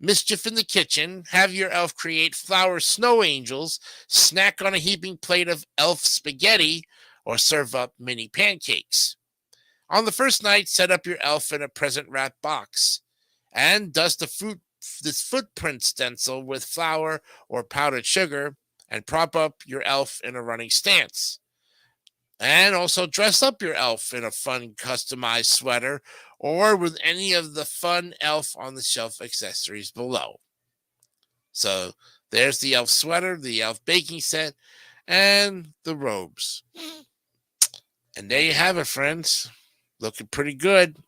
Mischief in the kitchen. Have your elf create flower snow angels, snack on a heaping plate of elf spaghetti, or serve up mini pancakes. On the first night, set up your elf in a present wrap box and dust this footprint stencil with flour or powdered sugar and prop up your elf in a running stance. And also dress up your elf in a fun customized sweater or with any of the fun elf on the shelf accessories below. So there's the elf sweater, the elf baking set, and the robes. And there you have it, friends. Looking pretty good.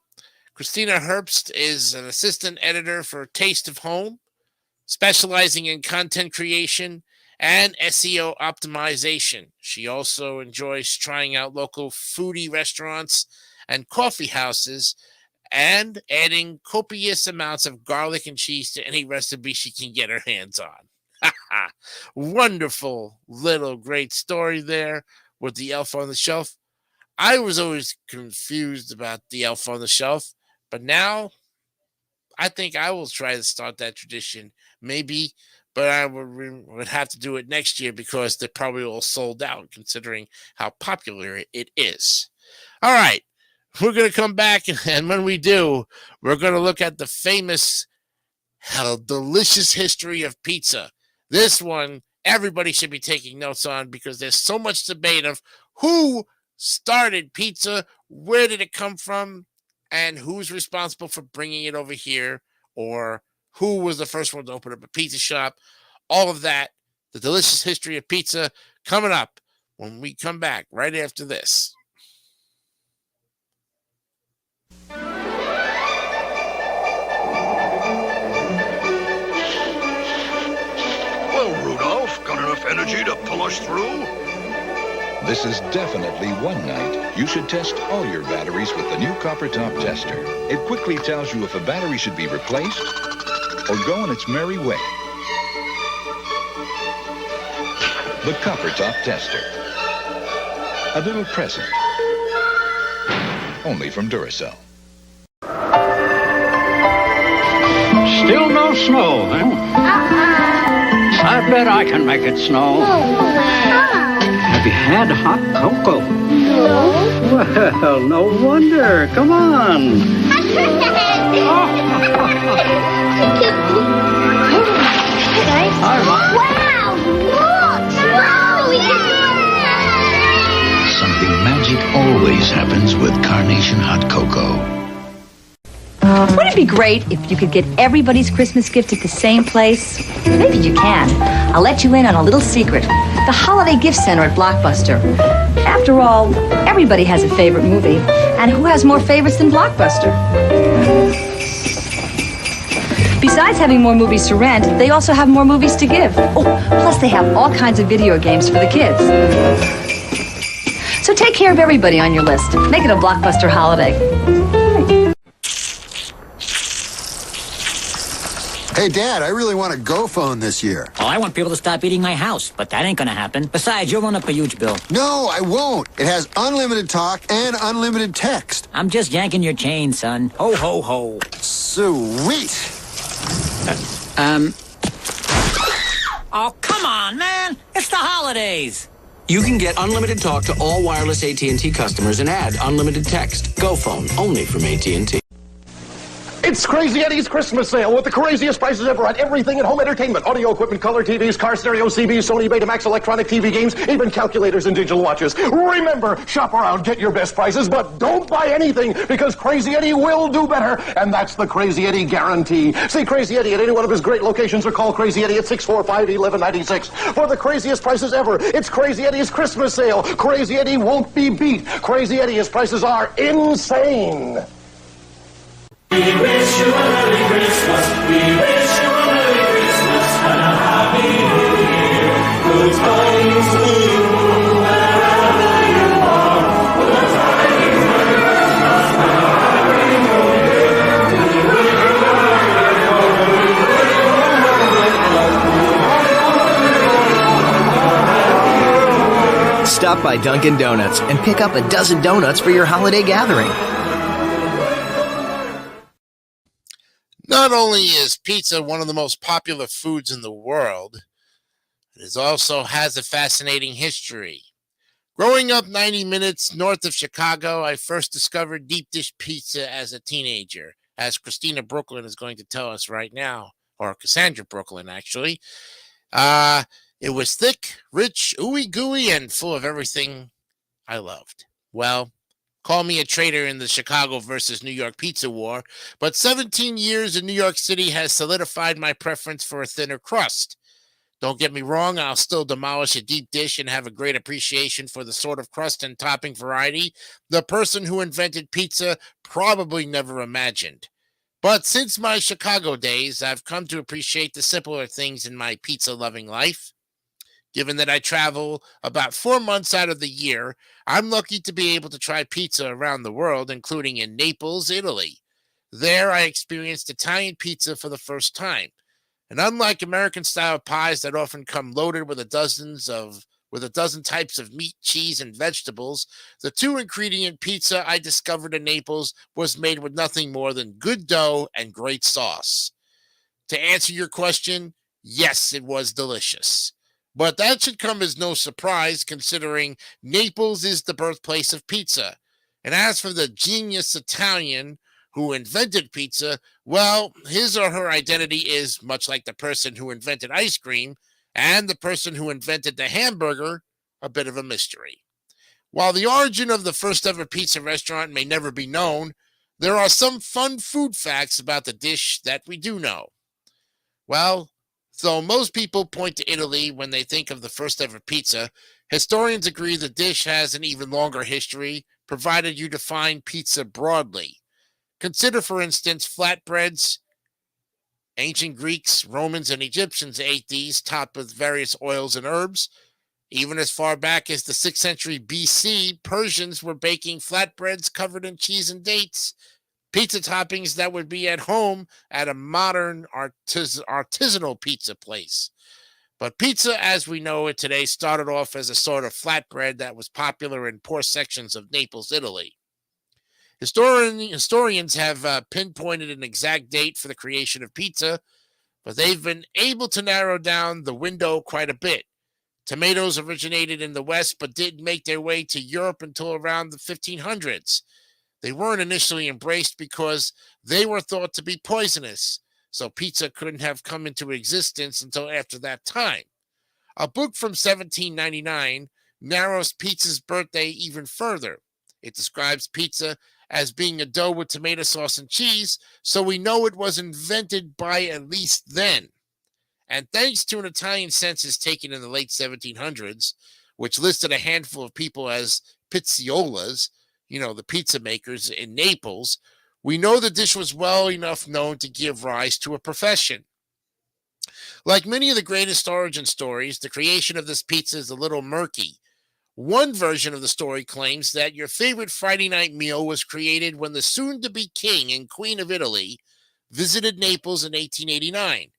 Christina Herbst is an assistant editor for Taste of Home, specializing in content creation and SEO optimization. She also enjoys trying out local foodie restaurants and coffee houses and adding copious amounts of garlic and cheese to any recipe she can get her hands on. Wonderful little great story there with the elf on the shelf. I was always confused about the elf on the shelf, but now I think I will try to start that tradition. Maybe, but I would have to do it next year because they're probably all sold out considering how popular it is. All right, we're going to come back, and when we do, we're going to look at the famous, delicious history of pizza. This one, everybody should be taking notes on because there's so much debate of who started pizza, where did it come from, and who's responsible for bringing it over here, or who was the first one to open up a pizza shop. All of that, the delicious history of pizza, coming up when we come back right after this. Well, Rudolph, got enough energy to pull us through? This is definitely one night you should test all your batteries with the new Copper Top Tester. It quickly tells you if a battery should be replaced or go on its merry way. The Copper Top Tester. A little present. Only from Duracell. Still no snow, huh? I bet I can make it snow. Have you had hot cocoa? No. Well, no wonder. Come on. Wow, look! Something magic always happens with Carnation Hot Cocoa. Wouldn't it be great if you could get everybody's Christmas gift at the same place? Maybe you can. I'll let you in on a little secret. The Holiday Gift Center at Blockbuster. After all, everybody has a favorite movie. And who has more favorites than Blockbuster? Besides having more movies to rent, they also have more movies to give. Oh, plus they have all kinds of video games for the kids. So take care of everybody on your list. Make it a Blockbuster holiday. Hey, Dad, I really want a Go phone this year. Well, I want people to stop eating my house, but that ain't gonna happen. Besides, you'll run up a huge bill. No, I won't. It has unlimited talk and unlimited text. I'm just yanking your chain, son. Ho, ho, ho. Sweet. Oh, come on, man. It's the holidays. You can get unlimited talk to all wireless AT&T customers and add unlimited text. Go phone, only from AT&T. It's Crazy Eddie's Christmas sale with the craziest prices ever on everything in home entertainment. Audio equipment, color TVs, car stereo, CBs, Sony, Betamax, electronic TV games, even calculators and digital watches. Remember, shop around, get your best prices, but don't buy anything because Crazy Eddie will do better. And that's the Crazy Eddie guarantee. See Crazy Eddie at any one of his great locations or call Crazy Eddie at 645-1196 for the craziest prices ever. It's Crazy Eddie's Christmas sale. Crazy Eddie won't be beat. Crazy Eddie's prices are insane. We wish you a Merry Christmas. We wish you a Merry Christmas and a Happy New Year. Good tidings to you wherever Stop by Dunkin' Donuts and pick up a dozen donuts for your holiday gathering. Not only is pizza one of the most popular foods in the world, it also has a fascinating history. Growing up 90 minutes north of Chicago, I first discovered deep dish pizza as a teenager, as Christina Brooklyn is going to tell us right now, or Cassandra Brooklyn, actually. It was thick, rich, ooey gooey, and full of everything I loved. Well, call me a traitor in the Chicago versus New York pizza war, but 17 years in New York City has solidified my preference for a thinner crust. Don't get me wrong, I'll still demolish a deep dish and have a great appreciation for the sort of crust and topping variety the person who invented pizza probably never imagined. But since my Chicago days, I've come to appreciate the simpler things in my pizza-loving life. Given that I travel about 4 months out of the year, I'm lucky to be able to try pizza around the world, including in Naples, Italy. There, I experienced Italian pizza for the first time. And unlike American-style pies that often come loaded with a dozen types of meat, cheese, and vegetables, the 2-ingredient pizza I discovered in Naples was made with nothing more than good dough and great sauce. To answer your question, yes, it was delicious. But that should come as no surprise, considering Naples is the birthplace of pizza. And as for the genius Italian who invented pizza, well, his or her identity is, much like the person who invented ice cream and the person who invented the hamburger, a bit of a mystery. While the origin of the first ever pizza restaurant may never be known, there are some fun food facts about the dish that we do know. Well, though most people point to Italy when they think of the first ever pizza, historians agree the dish has an even longer history, provided you define pizza broadly. Consider, for instance, flatbreads. Ancient Greeks, Romans, and Egyptians ate these, topped with various oils and herbs. Even as far back as the 6th century BC, Persians were baking flatbreads covered in cheese and dates, pizza toppings that would be at home at a modern artisanal pizza place. But pizza, as we know it today, started off as a sort of flatbread that was popular in poor sections of Naples, Italy. Historians have pinpointed an exact date for the creation of pizza, but they've been able to narrow down the window quite a bit. Tomatoes originated in the West, but didn't make their way to Europe until around the 1500s. They weren't initially embraced because they were thought to be poisonous, so pizza couldn't have come into existence until after that time. A book from 1799 narrows pizza's birthday even further. It describes pizza as being a dough with tomato sauce and cheese, so we know it was invented by at least then. And thanks to an Italian census taken in the late 1700s, which listed a handful of people as pizziolas, the pizza makers in Naples, we know the dish was well enough known to give rise to a profession. Like many of the greatest origin stories, the creation of this pizza is a little murky. One version of the story claims that your favorite Friday night meal was created when the soon-to-be king and queen of Italy visited Naples in 1889.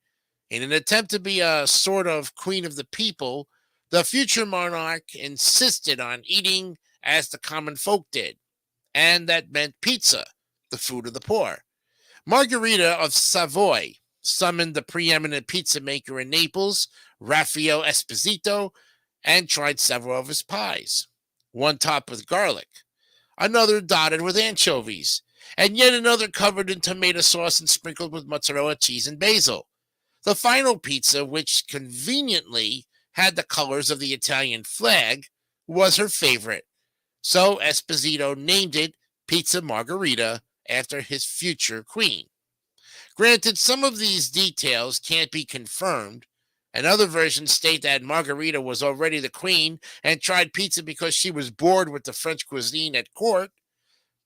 In an attempt to be a sort of queen of the people, the future monarch insisted on eating as the common folk did, and that meant pizza, the food of the poor. Margherita of Savoy summoned the preeminent pizza maker in Naples, Raffaele Esposito, and tried several of his pies. One topped with garlic, another dotted with anchovies, and yet another covered in tomato sauce and sprinkled with mozzarella cheese and basil. The final pizza, which conveniently had the colors of the Italian flag, was her favorite. So Esposito named it Pizza Margherita after his future queen. Granted, some of these details can't be confirmed, and other versions state that Margherita was already the queen and tried pizza because she was bored with the French cuisine at court.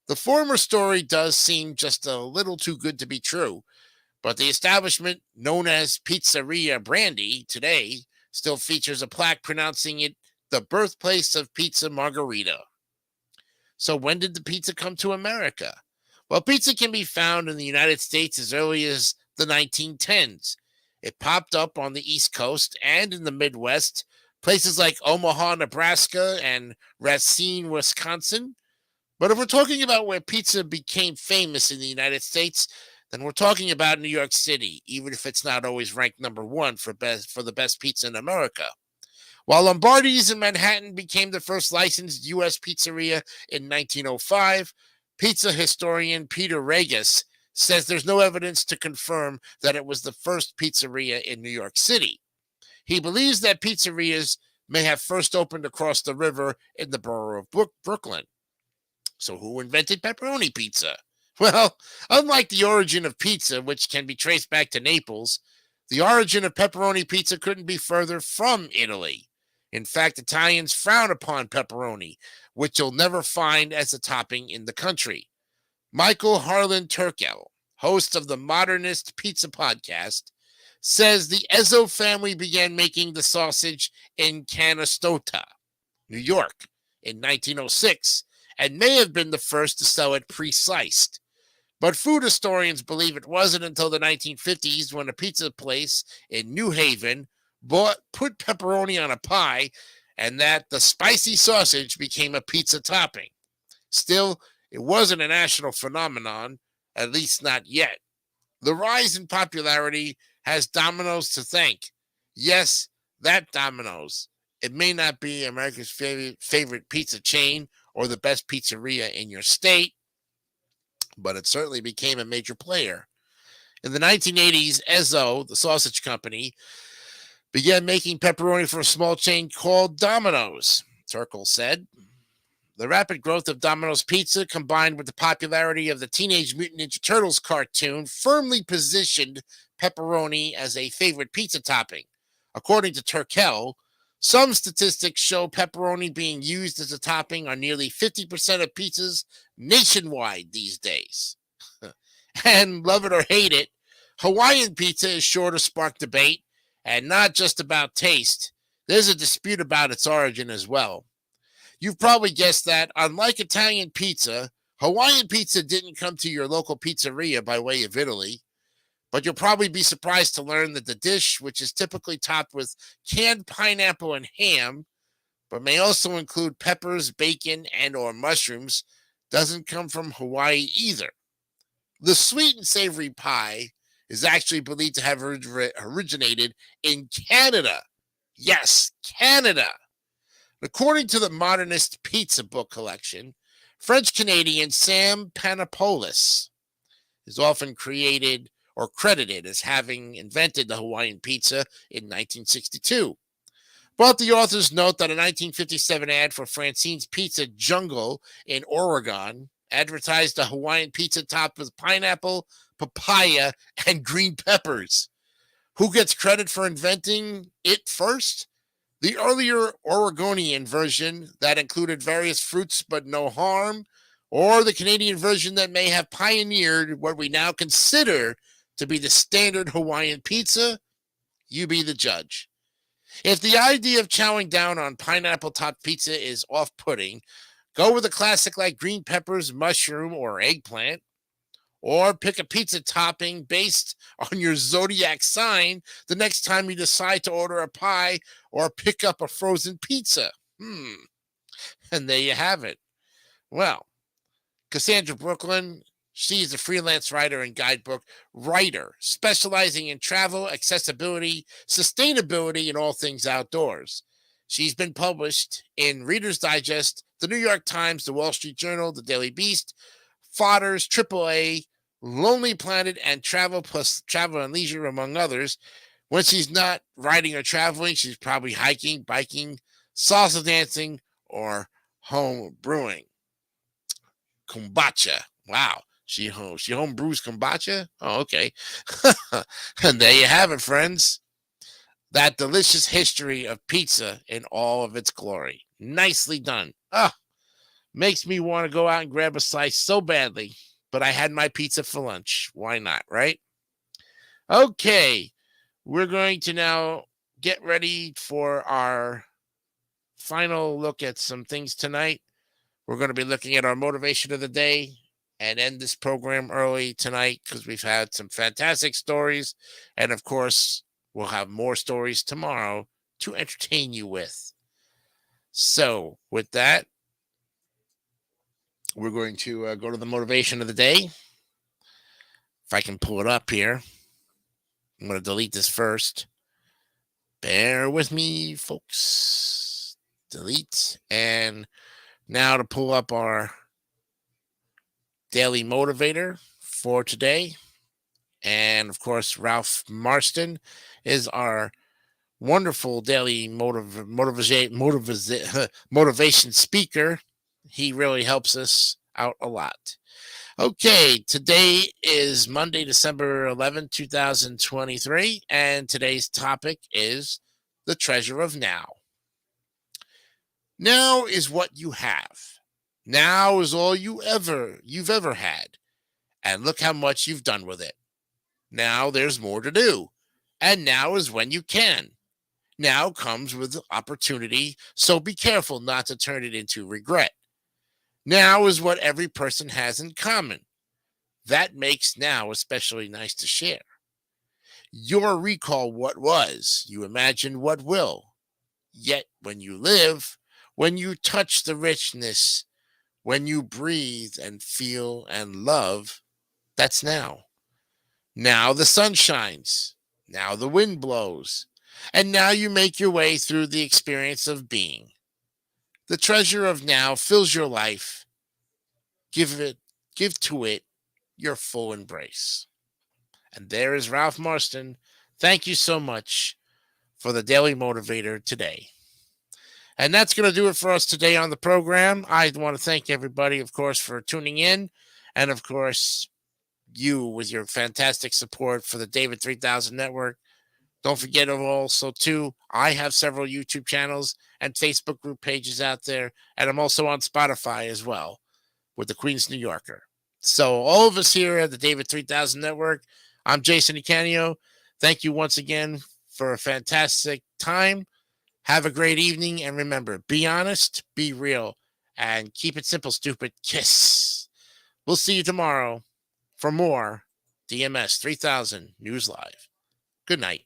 The former story does seem just a little too good to be true, but the establishment known as Pizzeria Brandy today still features a plaque pronouncing it the birthplace of Pizza Margherita. So when did the pizza come to America? Well, pizza can be found in the United States as early as the 1910s. It popped up on the East Coast and in the Midwest, places like Omaha, Nebraska, and Racine, Wisconsin. But if we're talking about where pizza became famous in the United States, then we're talking about New York City, even if it's not always ranked number one for the best pizza in America. While Lombardi's in Manhattan became the first licensed U.S. pizzeria in 1905, pizza historian Peter Regis says there's no evidence to confirm that it was the first pizzeria in New York City. He believes that pizzerias may have first opened across the river in the borough of Brooklyn. So who invented pepperoni pizza? Well, unlike the origin of pizza, which can be traced back to Naples, the origin of pepperoni pizza couldn't be further from Italy. In fact, Italians frown upon pepperoni, which you'll never find as a topping in the country. Michael Harlan Turkel, host of the Modernist Pizza Podcast, says the Ezzo family began making the sausage in Canastota, New York, in 1906, and may have been the first to sell it pre-sliced. But food historians believe it wasn't until the 1950s when a pizza place in New Haven put pepperoni on a pie and that the spicy sausage became a pizza topping. Still, it wasn't a national phenomenon, at least not yet. The rise in popularity has Domino's to thank. Yes, that Domino's. It may not be America's favorite pizza chain or the best pizzeria in your state, but it certainly became a major player. In the 1980s, Ezzo, the sausage company, began making pepperoni for a small chain called Domino's, Turkel said. The rapid growth of Domino's Pizza, combined with the popularity of the Teenage Mutant Ninja Turtles cartoon, firmly positioned pepperoni as a favorite pizza topping. According to Turkel, some statistics show pepperoni being used as a topping on nearly 50% of pizzas nationwide these days. And love it or hate it, Hawaiian pizza is sure to spark debate, and not just about taste. There's a dispute about its origin as well. You've probably guessed that, unlike Italian pizza, Hawaiian pizza didn't come to your local pizzeria by way of Italy. But you'll probably be surprised to learn that the dish, which is typically topped with canned pineapple and ham, but may also include peppers, bacon, and or mushrooms, doesn't come from Hawaii either. The sweet and savory pie is actually believed to have originated in Canada. Yes, Canada. According to the Modernist Pizza book collection, French-Canadian Sam Panopoulos is often credited as having invented the Hawaiian pizza in 1962. But the authors note that a 1957 ad for Francine's Pizza Jungle in Oregon advertised a Hawaiian pizza topped with pineapple, papaya, and green peppers. Who gets credit for inventing it first? The earlier Oregonian version that included various fruits but no harm, or the Canadian version that may have pioneered what we now consider to be the standard Hawaiian pizza? You be the judge. If the idea of chowing down on pineapple-topped pizza is off-putting, go with a classic like green peppers, mushroom, or eggplant. Or pick a pizza topping based on your zodiac sign the next time you decide to order a pie or pick up a frozen pizza. And there you have it. Well, Cassandra Brooklyn, she's a freelance writer and guidebook writer, specializing in travel, accessibility, sustainability, and all things outdoors. She's been published in Reader's Digest, the New York Times, the Wall Street Journal, the Daily Beast, Fodders, AAA, Lonely Planet, and Travel Plus Travel and Leisure, among others. When she's not writing or traveling, she's probably hiking, biking, salsa dancing, or home brewing. Kombucha. Wow. She home brews kombucha? Oh, okay. And there you have it, friends. That delicious history of pizza in all of its glory. Nicely done. Makes me want to go out and grab a slice so badly. But I had my pizza for lunch. Why not, right? Okay. We're going to now get ready for our final look at some things tonight. We're going to be looking at our motivation of the day and end this program early tonight because we've had some fantastic stories. And of course, we'll have more stories tomorrow to entertain you with. So, with that, we're going to go to the motivation of the day. If I can pull it up here. I'm going to delete this first. Bear with me, folks. Delete. And now to pull up our daily motivator for today. And, of course, Ralph Marston is our wonderful daily motivation speaker. He really helps us out a lot. Okay, today is Monday, December 11, 2023, and today's topic is the treasure of now. Now is what you have. Now is all you've ever had. And look how much you've done with it. Now there's more to do. And now is when you can. Now comes with opportunity, so be careful not to turn it into regret. Now is what every person has in common. That makes now especially nice to share. You recall what was, you imagine what will. Yet when you live, when you touch the richness, when you breathe and feel and love, that's now. Now the sun shines. Now the wind blows. And now you make your way through the experience of being. The treasure of now fills your life. Give to it your full embrace. And there is Ralph Marston. Thank you so much for the Daily Motivator today. And that's going to do it for us today on the program. I want to thank everybody, of course, for tuning in. And, of course, you with your fantastic support for the David 3000 Network. Don't forget also, too, I have several YouTube channels and Facebook group pages out there, and I'm also on Spotify as well with the Queens New Yorker. So all of us here at the David 3000 Network, I'm Jason Icanio. Thank you once again for a fantastic time. Have a great evening, and remember, be honest, be real, and keep it simple, stupid. Kiss. We'll see you tomorrow for more DMS 3000 News Live. Good night.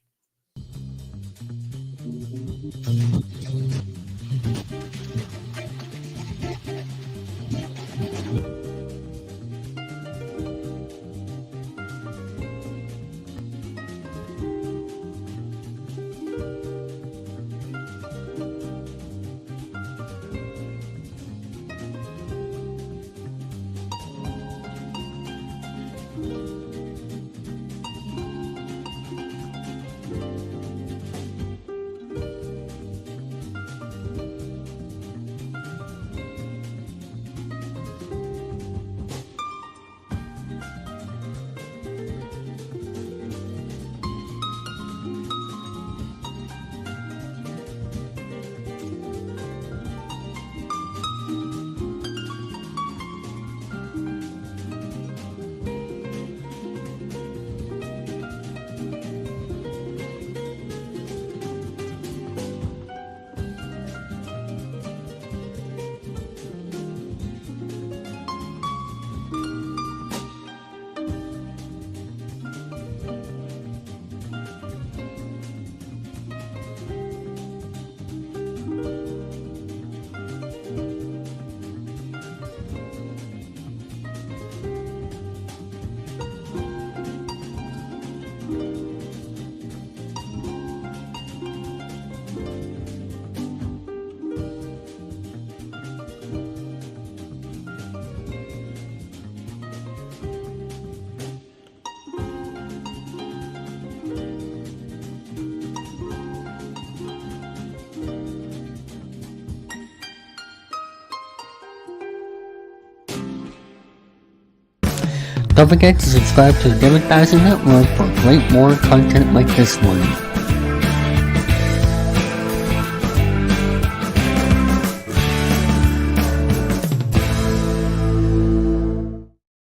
Don't forget to subscribe to the David 3000 Network for great more content like this one.